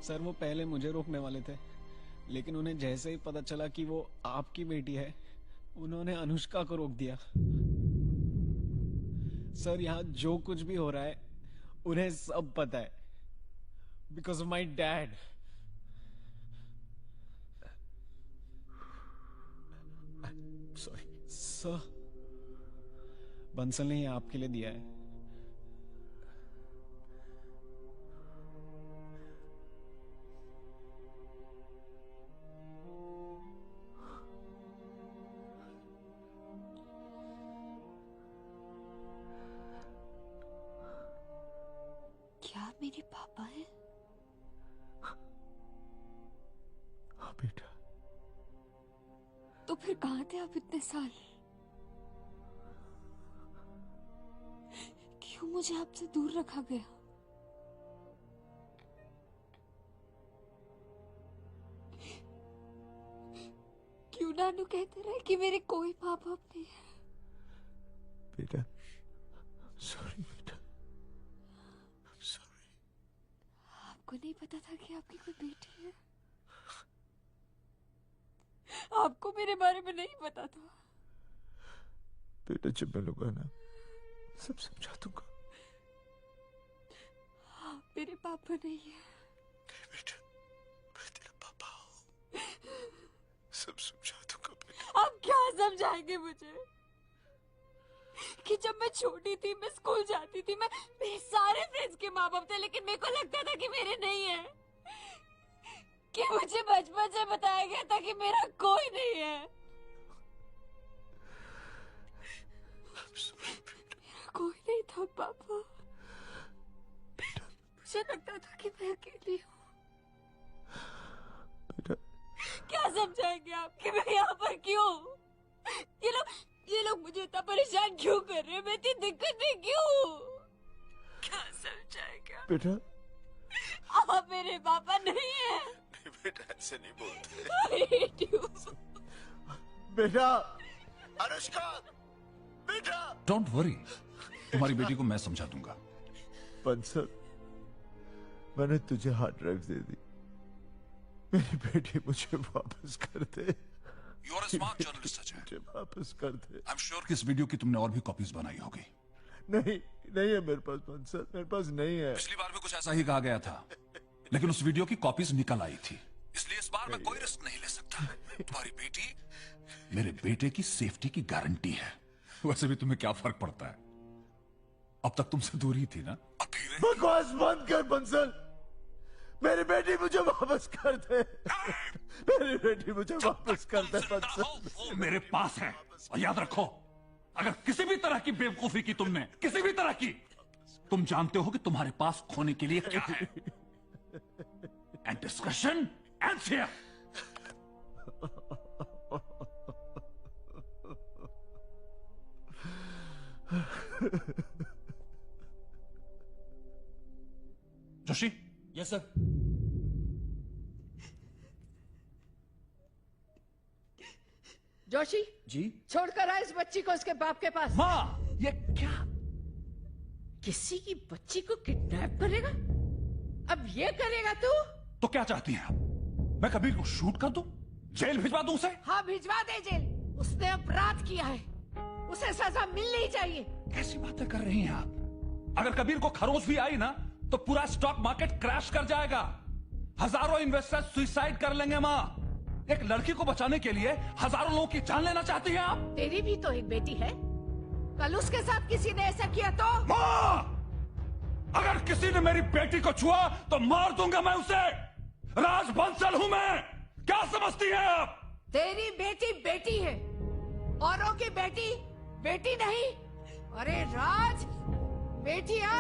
सर। वो पहले मुझे रोकने वाले थे, लेकिन उन्हें जैसे ही पता चला कि वो आपकी बेटी है, उन्होंने अनुष्का को रोक दिया। सर यहाँ जो कुछ भी हो रहा है उन्हें सब पता है because of my dad. Sorry sir, Bansal ने ये आपके लिए दिया है। क्या मेरे पापा हैं? हाँ बेटा। तो फिर कहाँ थे आप इतने साल? क्यों मुझे आपसे दूर रखा गया? क्यों नानू कहते रहे कि मेरे कोई माँ बाप नहीं है? बेटा सॉरी बेटा, सॉरी। आपको नहीं पता था कि आपकी कोई बेटी है? आपको मेरे बारे में नहीं पता था? बेटा जब मिलूंगा ना सब समझा दूंगा। आप मेरे पापा नहीं है। बेटा मैं तेरा पापा हूँ, सब समझा दूंगा बेटा। आप क्या समझाएंगे मुझे कि जब मैं छोटी थी, मैं स्कूल जाती थी, मेरे सारे फ्रेंड्स के माँ बाप थे, लेकिन मेरे को लगता था कि मेरे नहीं है, कि मुझे बचपन से बताया गया था कि मेरा कोई नहीं है। मेरा कोई नहीं था पापा। मुझे लगता था कि मैं अकेली हूँ। क्या समझाएंगे आप कि मैं यहाँ पर क्यों? ये लोग मुझे इतना परेशान क्यों कर रहे हैं? मैं इतनी दिक्कत में क्यों? क्या समझाएगा? बेटा आप मेरे पापा नहीं है। नहीं बेटा ऐसे नहीं बोलते। I hate you. बेटा अनुष्का, बेटा। डोंट वरी, तुम्हारी बेटी को मैं समझा दूंगा। बंसल, मैंने तुझे हार्ड ड्राइव दे दी, मेरी बेटी मुझे वापस कर दे। You are a smart journalist Ajay. मुझे वापस कर दे। आई एम श्योर कि इस वीडियो की तुमने और भी कॉपीज बनाई होगी। नहीं नहीं है मेरे पास बंसल, मेरे पास नहीं है। पिछली बार भी कुछ ऐसा ही कहा गया था, लेकिन उस वीडियो की कॉपीज निकल आई थी, इसलिए इस बार मैं कोई रिस्क नहीं ले सकता। तुम्हारी बेटी मेरे बेटे की सेफ्टी की गारंटी है। वैसे भी तुम्हें क्या फर्क पड़ता है, अब तक तुमसे दूर ही थी ना। बकवास बंद कर बंसल, मेरी बेटी मुझे वापस कर दे। मेरी बेटी मुझे वापस कर दे बंसल। मेरे पास है, और याद रखो, अगर किसी भी तरह की बेवकूफी की तुमने, किसी भी तरह की, तुम जानते हो कि तुम्हारे पास खोने के लिए क्या है। And discussion ends here. Joshi. Yes sir. Joshi ji. छोड़कर आ इस बच्ची को उसके बाप के पास। माँ ये क्या? किसी की बच्ची को किडनैप करेगा? अब ये करेगा तू? तो क्या चाहती हैं आप? मैं कबीर को शूट कर दूं, जेल भिजवा दूं उसे? हाँ भिजवा दे जेल। उसने अपराध किया है, उसे सजा मिलनी चाहिए। कैसी बातें कर रही हैं आप? अगर कबीर को खरोच भी आई ना तो पूरा स्टॉक मार्केट क्रैश कर जाएगा, हजारों इन्वेस्टर्स सुसाइड कर लेंगे। माँ, एक लड़की को बचाने के लिए हजारों लोगों की जान लेना चाहती हैं आप? तेरी भी तो एक बेटी है, कल उसके साथ किसी ने ऐसा किया तो? माँ, अगर किसी ने मेरी बेटी को छुआ तो मार दूंगा मैं उसे। राज बंसल हूं मैं, क्या समझती हैं आप? तेरी बेटी बेटी है, औरों की बेटी बेटी नहीं। अरे राज, बेटियां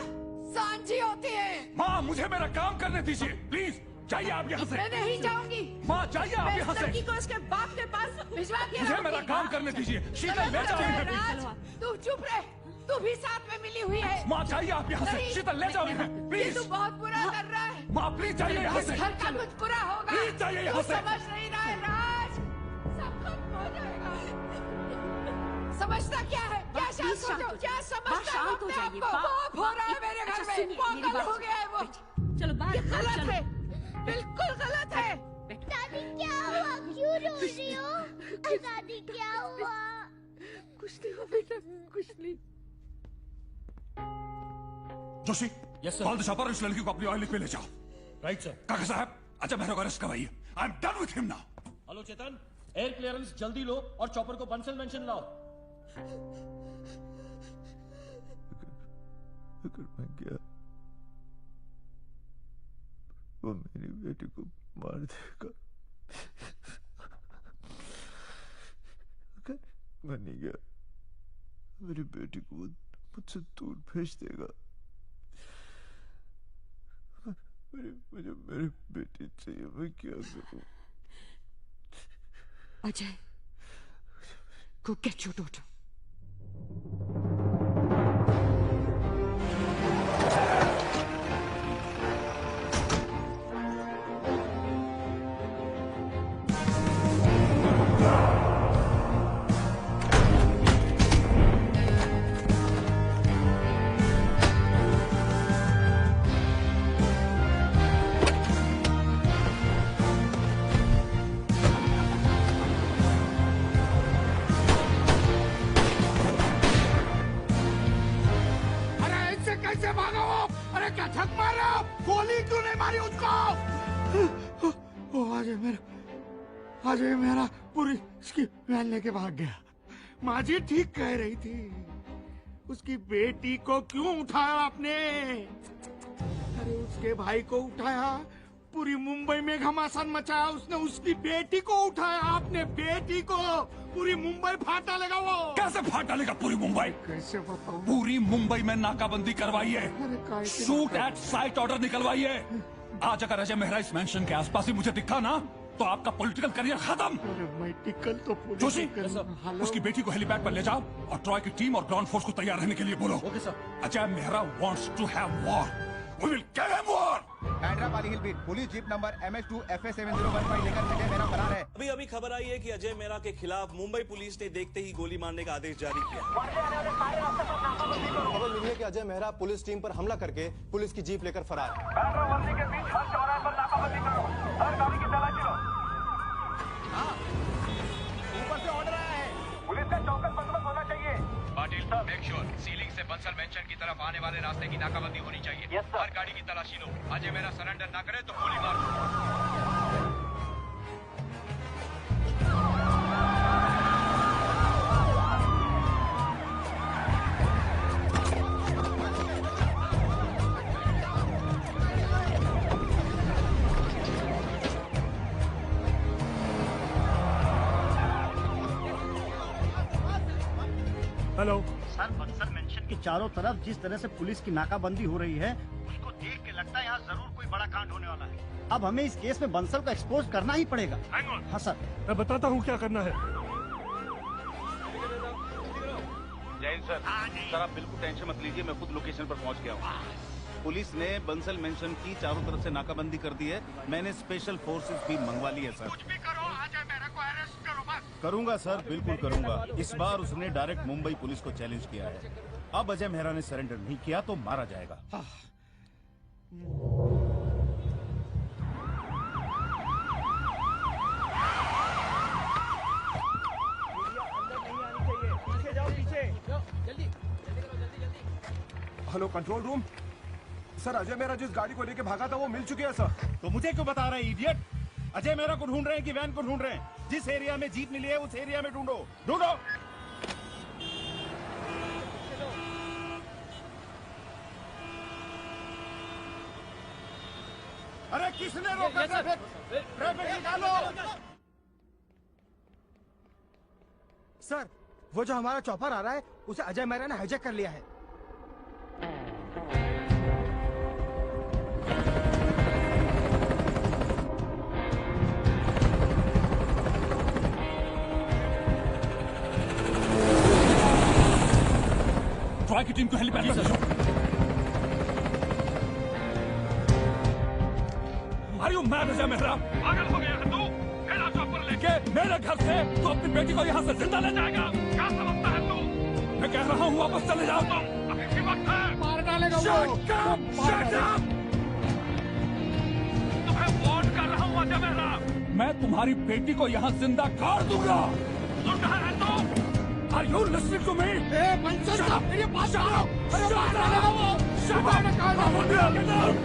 सांझी होती है। माँ मुझे मेरा काम करने दीजिए प्लीज। जाइए आप यहाँ से। मैं नहीं जाऊंगी। माँ जाइए आप यहाँ से। लड़की को उसके बाप के पास भिजवा के मुझे मेरा काम करने दीजिए। शीतल ले जाओ इन्हें प्लीज। तू चुप रहे, तू भी साथ में मिली हुई है। माँ जाइए आप यहाँ से। शीतल ले जाओ इन्हें प्लीज। तू बहुत बुरा कर रहा है। माँ प्लीज जाइए यहाँ से। इस घर का कुछ बुरा होगा। प्लीज जाइए यहाँ से। समझ नहीं रहा है राज, सब खत्म हो जाएगा। समझता क्या है? क्या शांत हो? क्या समझता है अपने आप को? पाप हो रहा है मेरे घर में, पागल हो गया है वो। चलो बाहर। ये गलत है, बिल्कुल गलत है। दादी क्या हुआ? क्यों रो रही हो? दादी क्या हुआ? कुछ नहीं हुआ बेटा, कुछ नहीं। Joshi, yes sir. Call the shopper, इस लड़की को अपनी ऑयल पे ले जाओ। Right sir. काका साहब, अजय मेहरा को अरेस्ट करवाइए। I am done with him now. Hello Chetan, air clearance जल्दी लो और चॉपर को बंसल मेंशन लाओ। अगर मैं गया वो मेरी बेटी को मार देगा, अगर मैं नहीं गया मेरी बेटी को वो मुझसे दूर भेज देगा। मुझे मेरी बेटी चाहिए, मैं क्या करूं? Ajay, go get your daughter. कैसे भागा वो? अरे क्या ठक मारा? गोली क्यों नहीं मारी उसको? अजय मेरा पूरी इसकी वैन लेके भाग गया। माँ जी ठीक कह रही थी, उसकी बेटी को क्यों उठाया आपने? अरे उसके भाई को उठाया, पूरी मुंबई में घमासान मचाया उसने, उसकी बेटी को उठाया आपने, बेटी को। पूरी मुंबई फाटा लेगा वो। कैसे फाटा लेगा पूरी मुंबई? कैसे बताऊं? पूरी मुंबई में नाकाबंदी करवाइए, शूट एट साइट ऑर्डर निकलवाइए। आज अगर अजय मेहरा इस मेंशन के आसपास ही मुझे दिखा ना, तो आपका पॉलिटिकल करियर खत्म। मेडिकल तो जोशी, उसकी बेटी को हेलीपैड पर ले जाओ और ट्रॉय की टीम और ग्राउंड फोर्स को तैयार रहने के लिए बोलो। Okay sir. Ajay Mehra wants to have war, we will kill him war. Hyderabad hill beat police jeep number MS2 FA7015 लेकर अजय मेहरा फरार है। अभी खबर आई है कि अजय मेहरा के खिलाफ मुंबई पुलिस ने देखते ही गोली मारने का आदेश जारी किया। खबर मिली है कि अजय मेहरा पुलिस टीम पर हमला करके पुलिस की जीप लेकर फरार है। ऊपर से ऑर्डर आया है, पुलिस का चौकस बंदोबस्त होना चाहिए। पाटिल साहब, मेक श्योर सीलिंग से बंसल मेंशन की तरफ आने वाले रास्ते की नाकाबंदी होनी चाहिए। हर गाड़ी की तलाशी लो। अजय मेरा सरेंडर ना करे तो गोली मार दो। हेलो सर, बंसल मेंशन के चारों तरफ जिस तरह से पुलिस की नाकाबंदी हो रही है, उसको देख के लगता है यहाँ जरूर कोई बड़ा कांड होने वाला है। अब हमें इस केस में बंसल को एक्सपोज करना ही पड़ेगा। हाँ सर। मैं बताता हूँ क्या करना है। जैन सर, सर आप बिल्कुल टेंशन मत लीजिए, मैं खुद लोकेशन पर पहुँच गया हूँ। पुलिस ने बंसल मेंशन की चारों तरफ से नाकाबंदी कर दी है। मैंने स्पेशल फोर्सेस भी मंगवा ली है सर। कुछ भी करो, अजय मेहरा को अरेस्ट करो बस। करूंगा सर, बिल्कुल करूंगा। इस बार उसने डायरेक्ट मुंबई पुलिस को चैलेंज किया है। अब अजय मेहरा ने सरेंडर नहीं किया तो मारा जाएगा। पीछे जाओ, पीछे। Hello control room, sir Ajay Mehra जिस गाड़ी को लेके भागा था वो मिल चुकी है सर। तो मुझे क्यों बता रहे हैं इडियट? अजय मेहरा को ढूंढ रहे हैं कि वैन को ढूंढ रहे हैं? जिस एरिया में जीप मिली है उस एरिया में ढूंढो, ढूंढो। अरे किसने रोका ट्रैफिक निकालो। सर वो जो हमारा चॉपर आ रहा है उसे अजय मेहरा ने हाईजैक कर लिया है। ट्रॉय की टीम को हेलीपैड पर भेजो। Are you mad, Ajay Mehra? पागल हो गया है तू? मेरा चॉपर लेके मेरे घर से तू अपनी बेटी को यहाँ से जिंदा ले जाएगा? क्या समझता है तू? मैं कह रहा हूँ वापस चले जाओ तुम, अभी भी वक्त है। मार डालेगा वो। Shut up! तुम्हें वार्न कर रहा हूँ अजय मेहरा, मैं तुम्हारी बेटी को यहाँ जिंदा गाड़ दूंगा। सुन रहा है तू? Are You listening to me? ए बंसल साहब मेरी बात सुनो। अरे बात लगा वो। Shut up! Get out!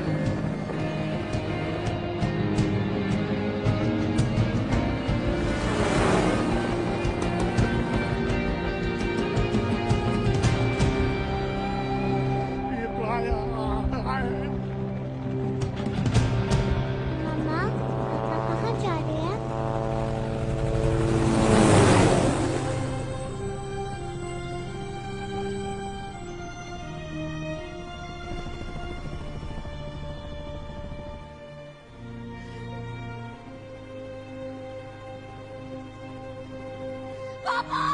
मामा पापा कहाँ जा रहे हैं? Papa!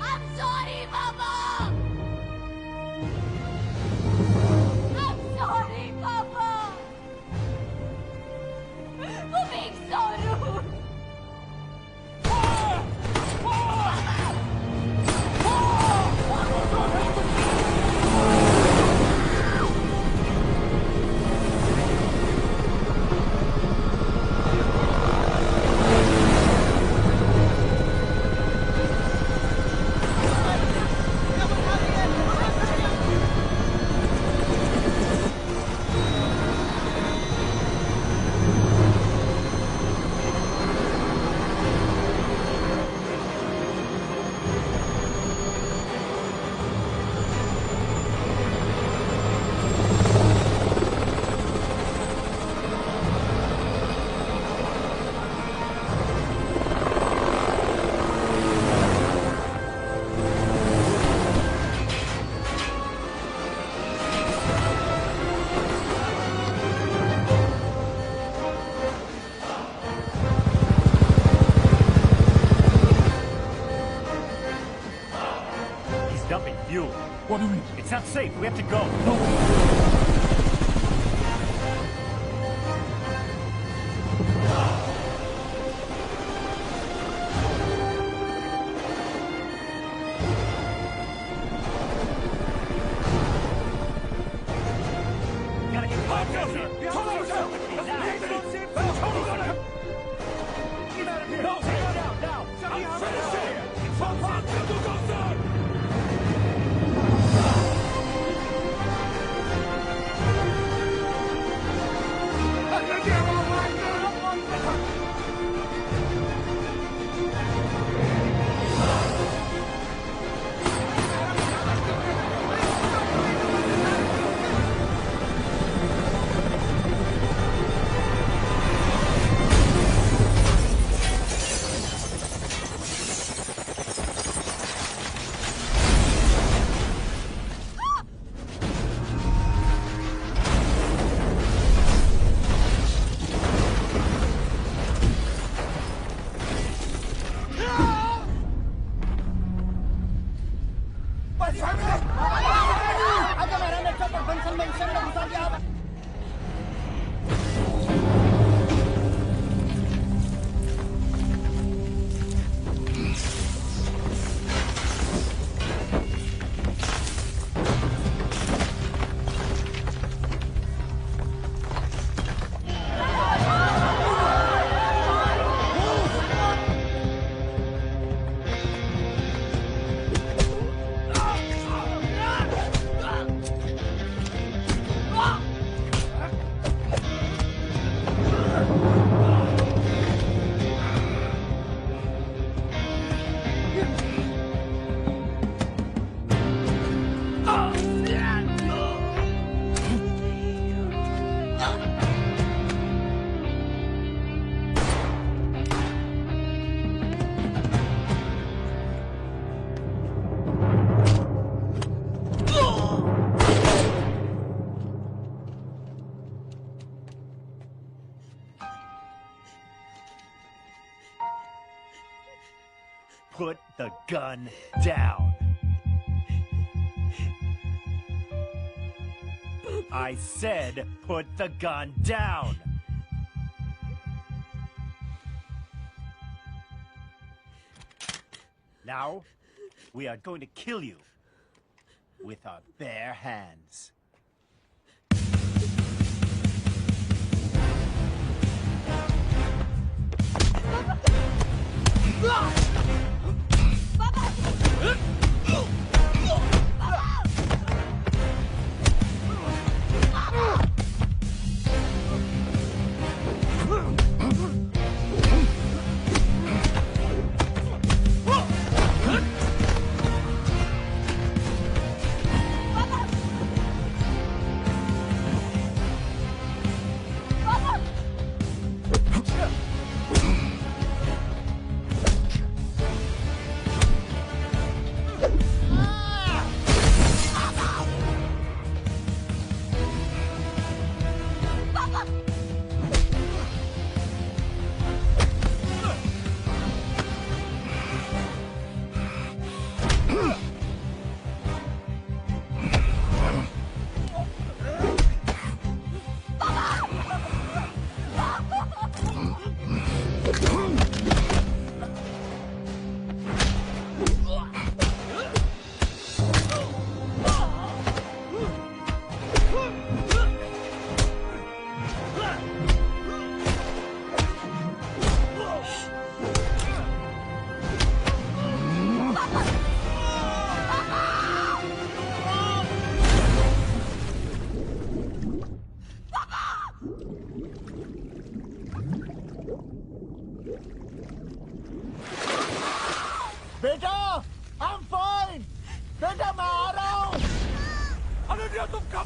I'm sorry, Papa! I'm sorry, Papa! For being so rude! Dumping fuel. What do you mean? It's not safe. We have to go. Gotta get back out here. Get out of here. No, take it out now. I'm finished here. Put the gun down. I said put the gun down. Now, we are going to kill you with our bare hands.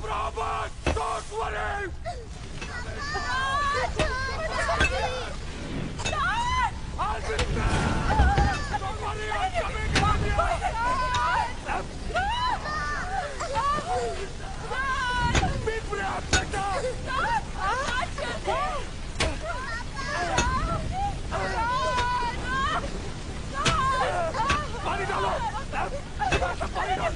Robert, don't worry. I'll be there. Don't worry, I'm coming. Be brave, Victor. पानी डालो, पानी डालो।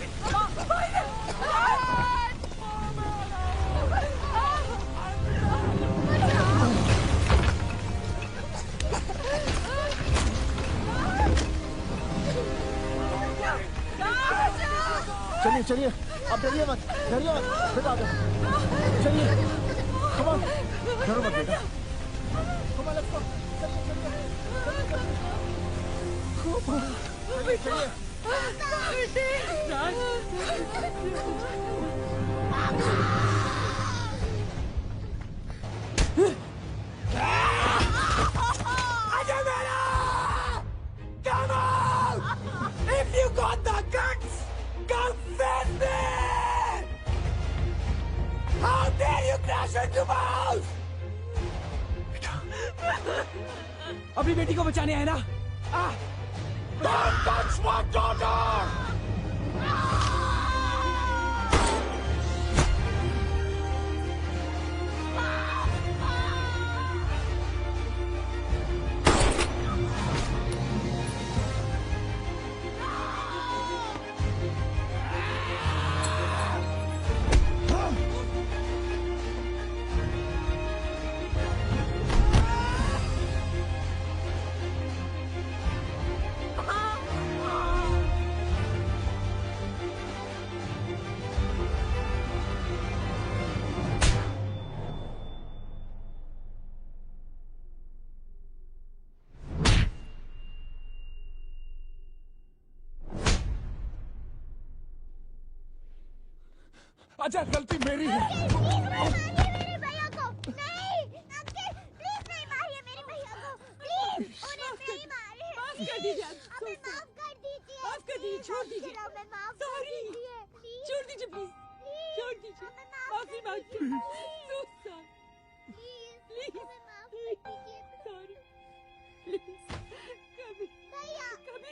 चलिए चलिए, अब डरिए मत, बेटा चलिए, कम ऑन, डरो मत बेटा, कम ऑन, लेट्स गो, चलिए, Ajay Mehra! Come on! If you got the guts, come face me! How dare you crash into my house? अपनी बेटी को बचाने आए ना? Don't touch my daughter! Ajay, गलती मेरी है। मेरे भैया को नहीं, प्लीज नहीं मारिए मेरे भैया को, प्लीज उन्हें नहीं मारिए। माफ कर दीजिए, हमें माफ कर दीजिए, माफ कर दीजिए, छोड़ दीजिए, हमें माफ कर सॉरी, दीजिए, छोड़ दीजिए प्लीज, छोड़ दीजिए, माफी मांगती हूँ, प्लीज, सॉरी, प्लीज, कभी, कभी,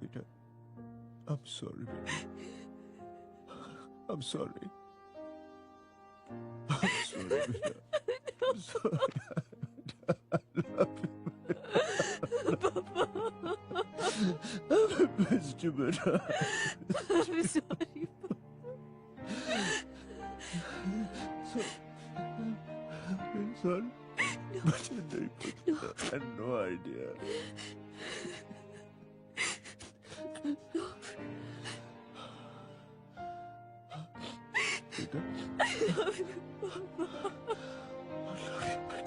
बेटा, I'm sorry, बेटा. I'm sorry. I'm sorry, बेटा. I'm sorry. I love you, बेटा. I missed you, बेटा. I'm sorry. Sorry. मुझे नहीं पता. I had no idea. बेटा, I love you, Papa. I love you,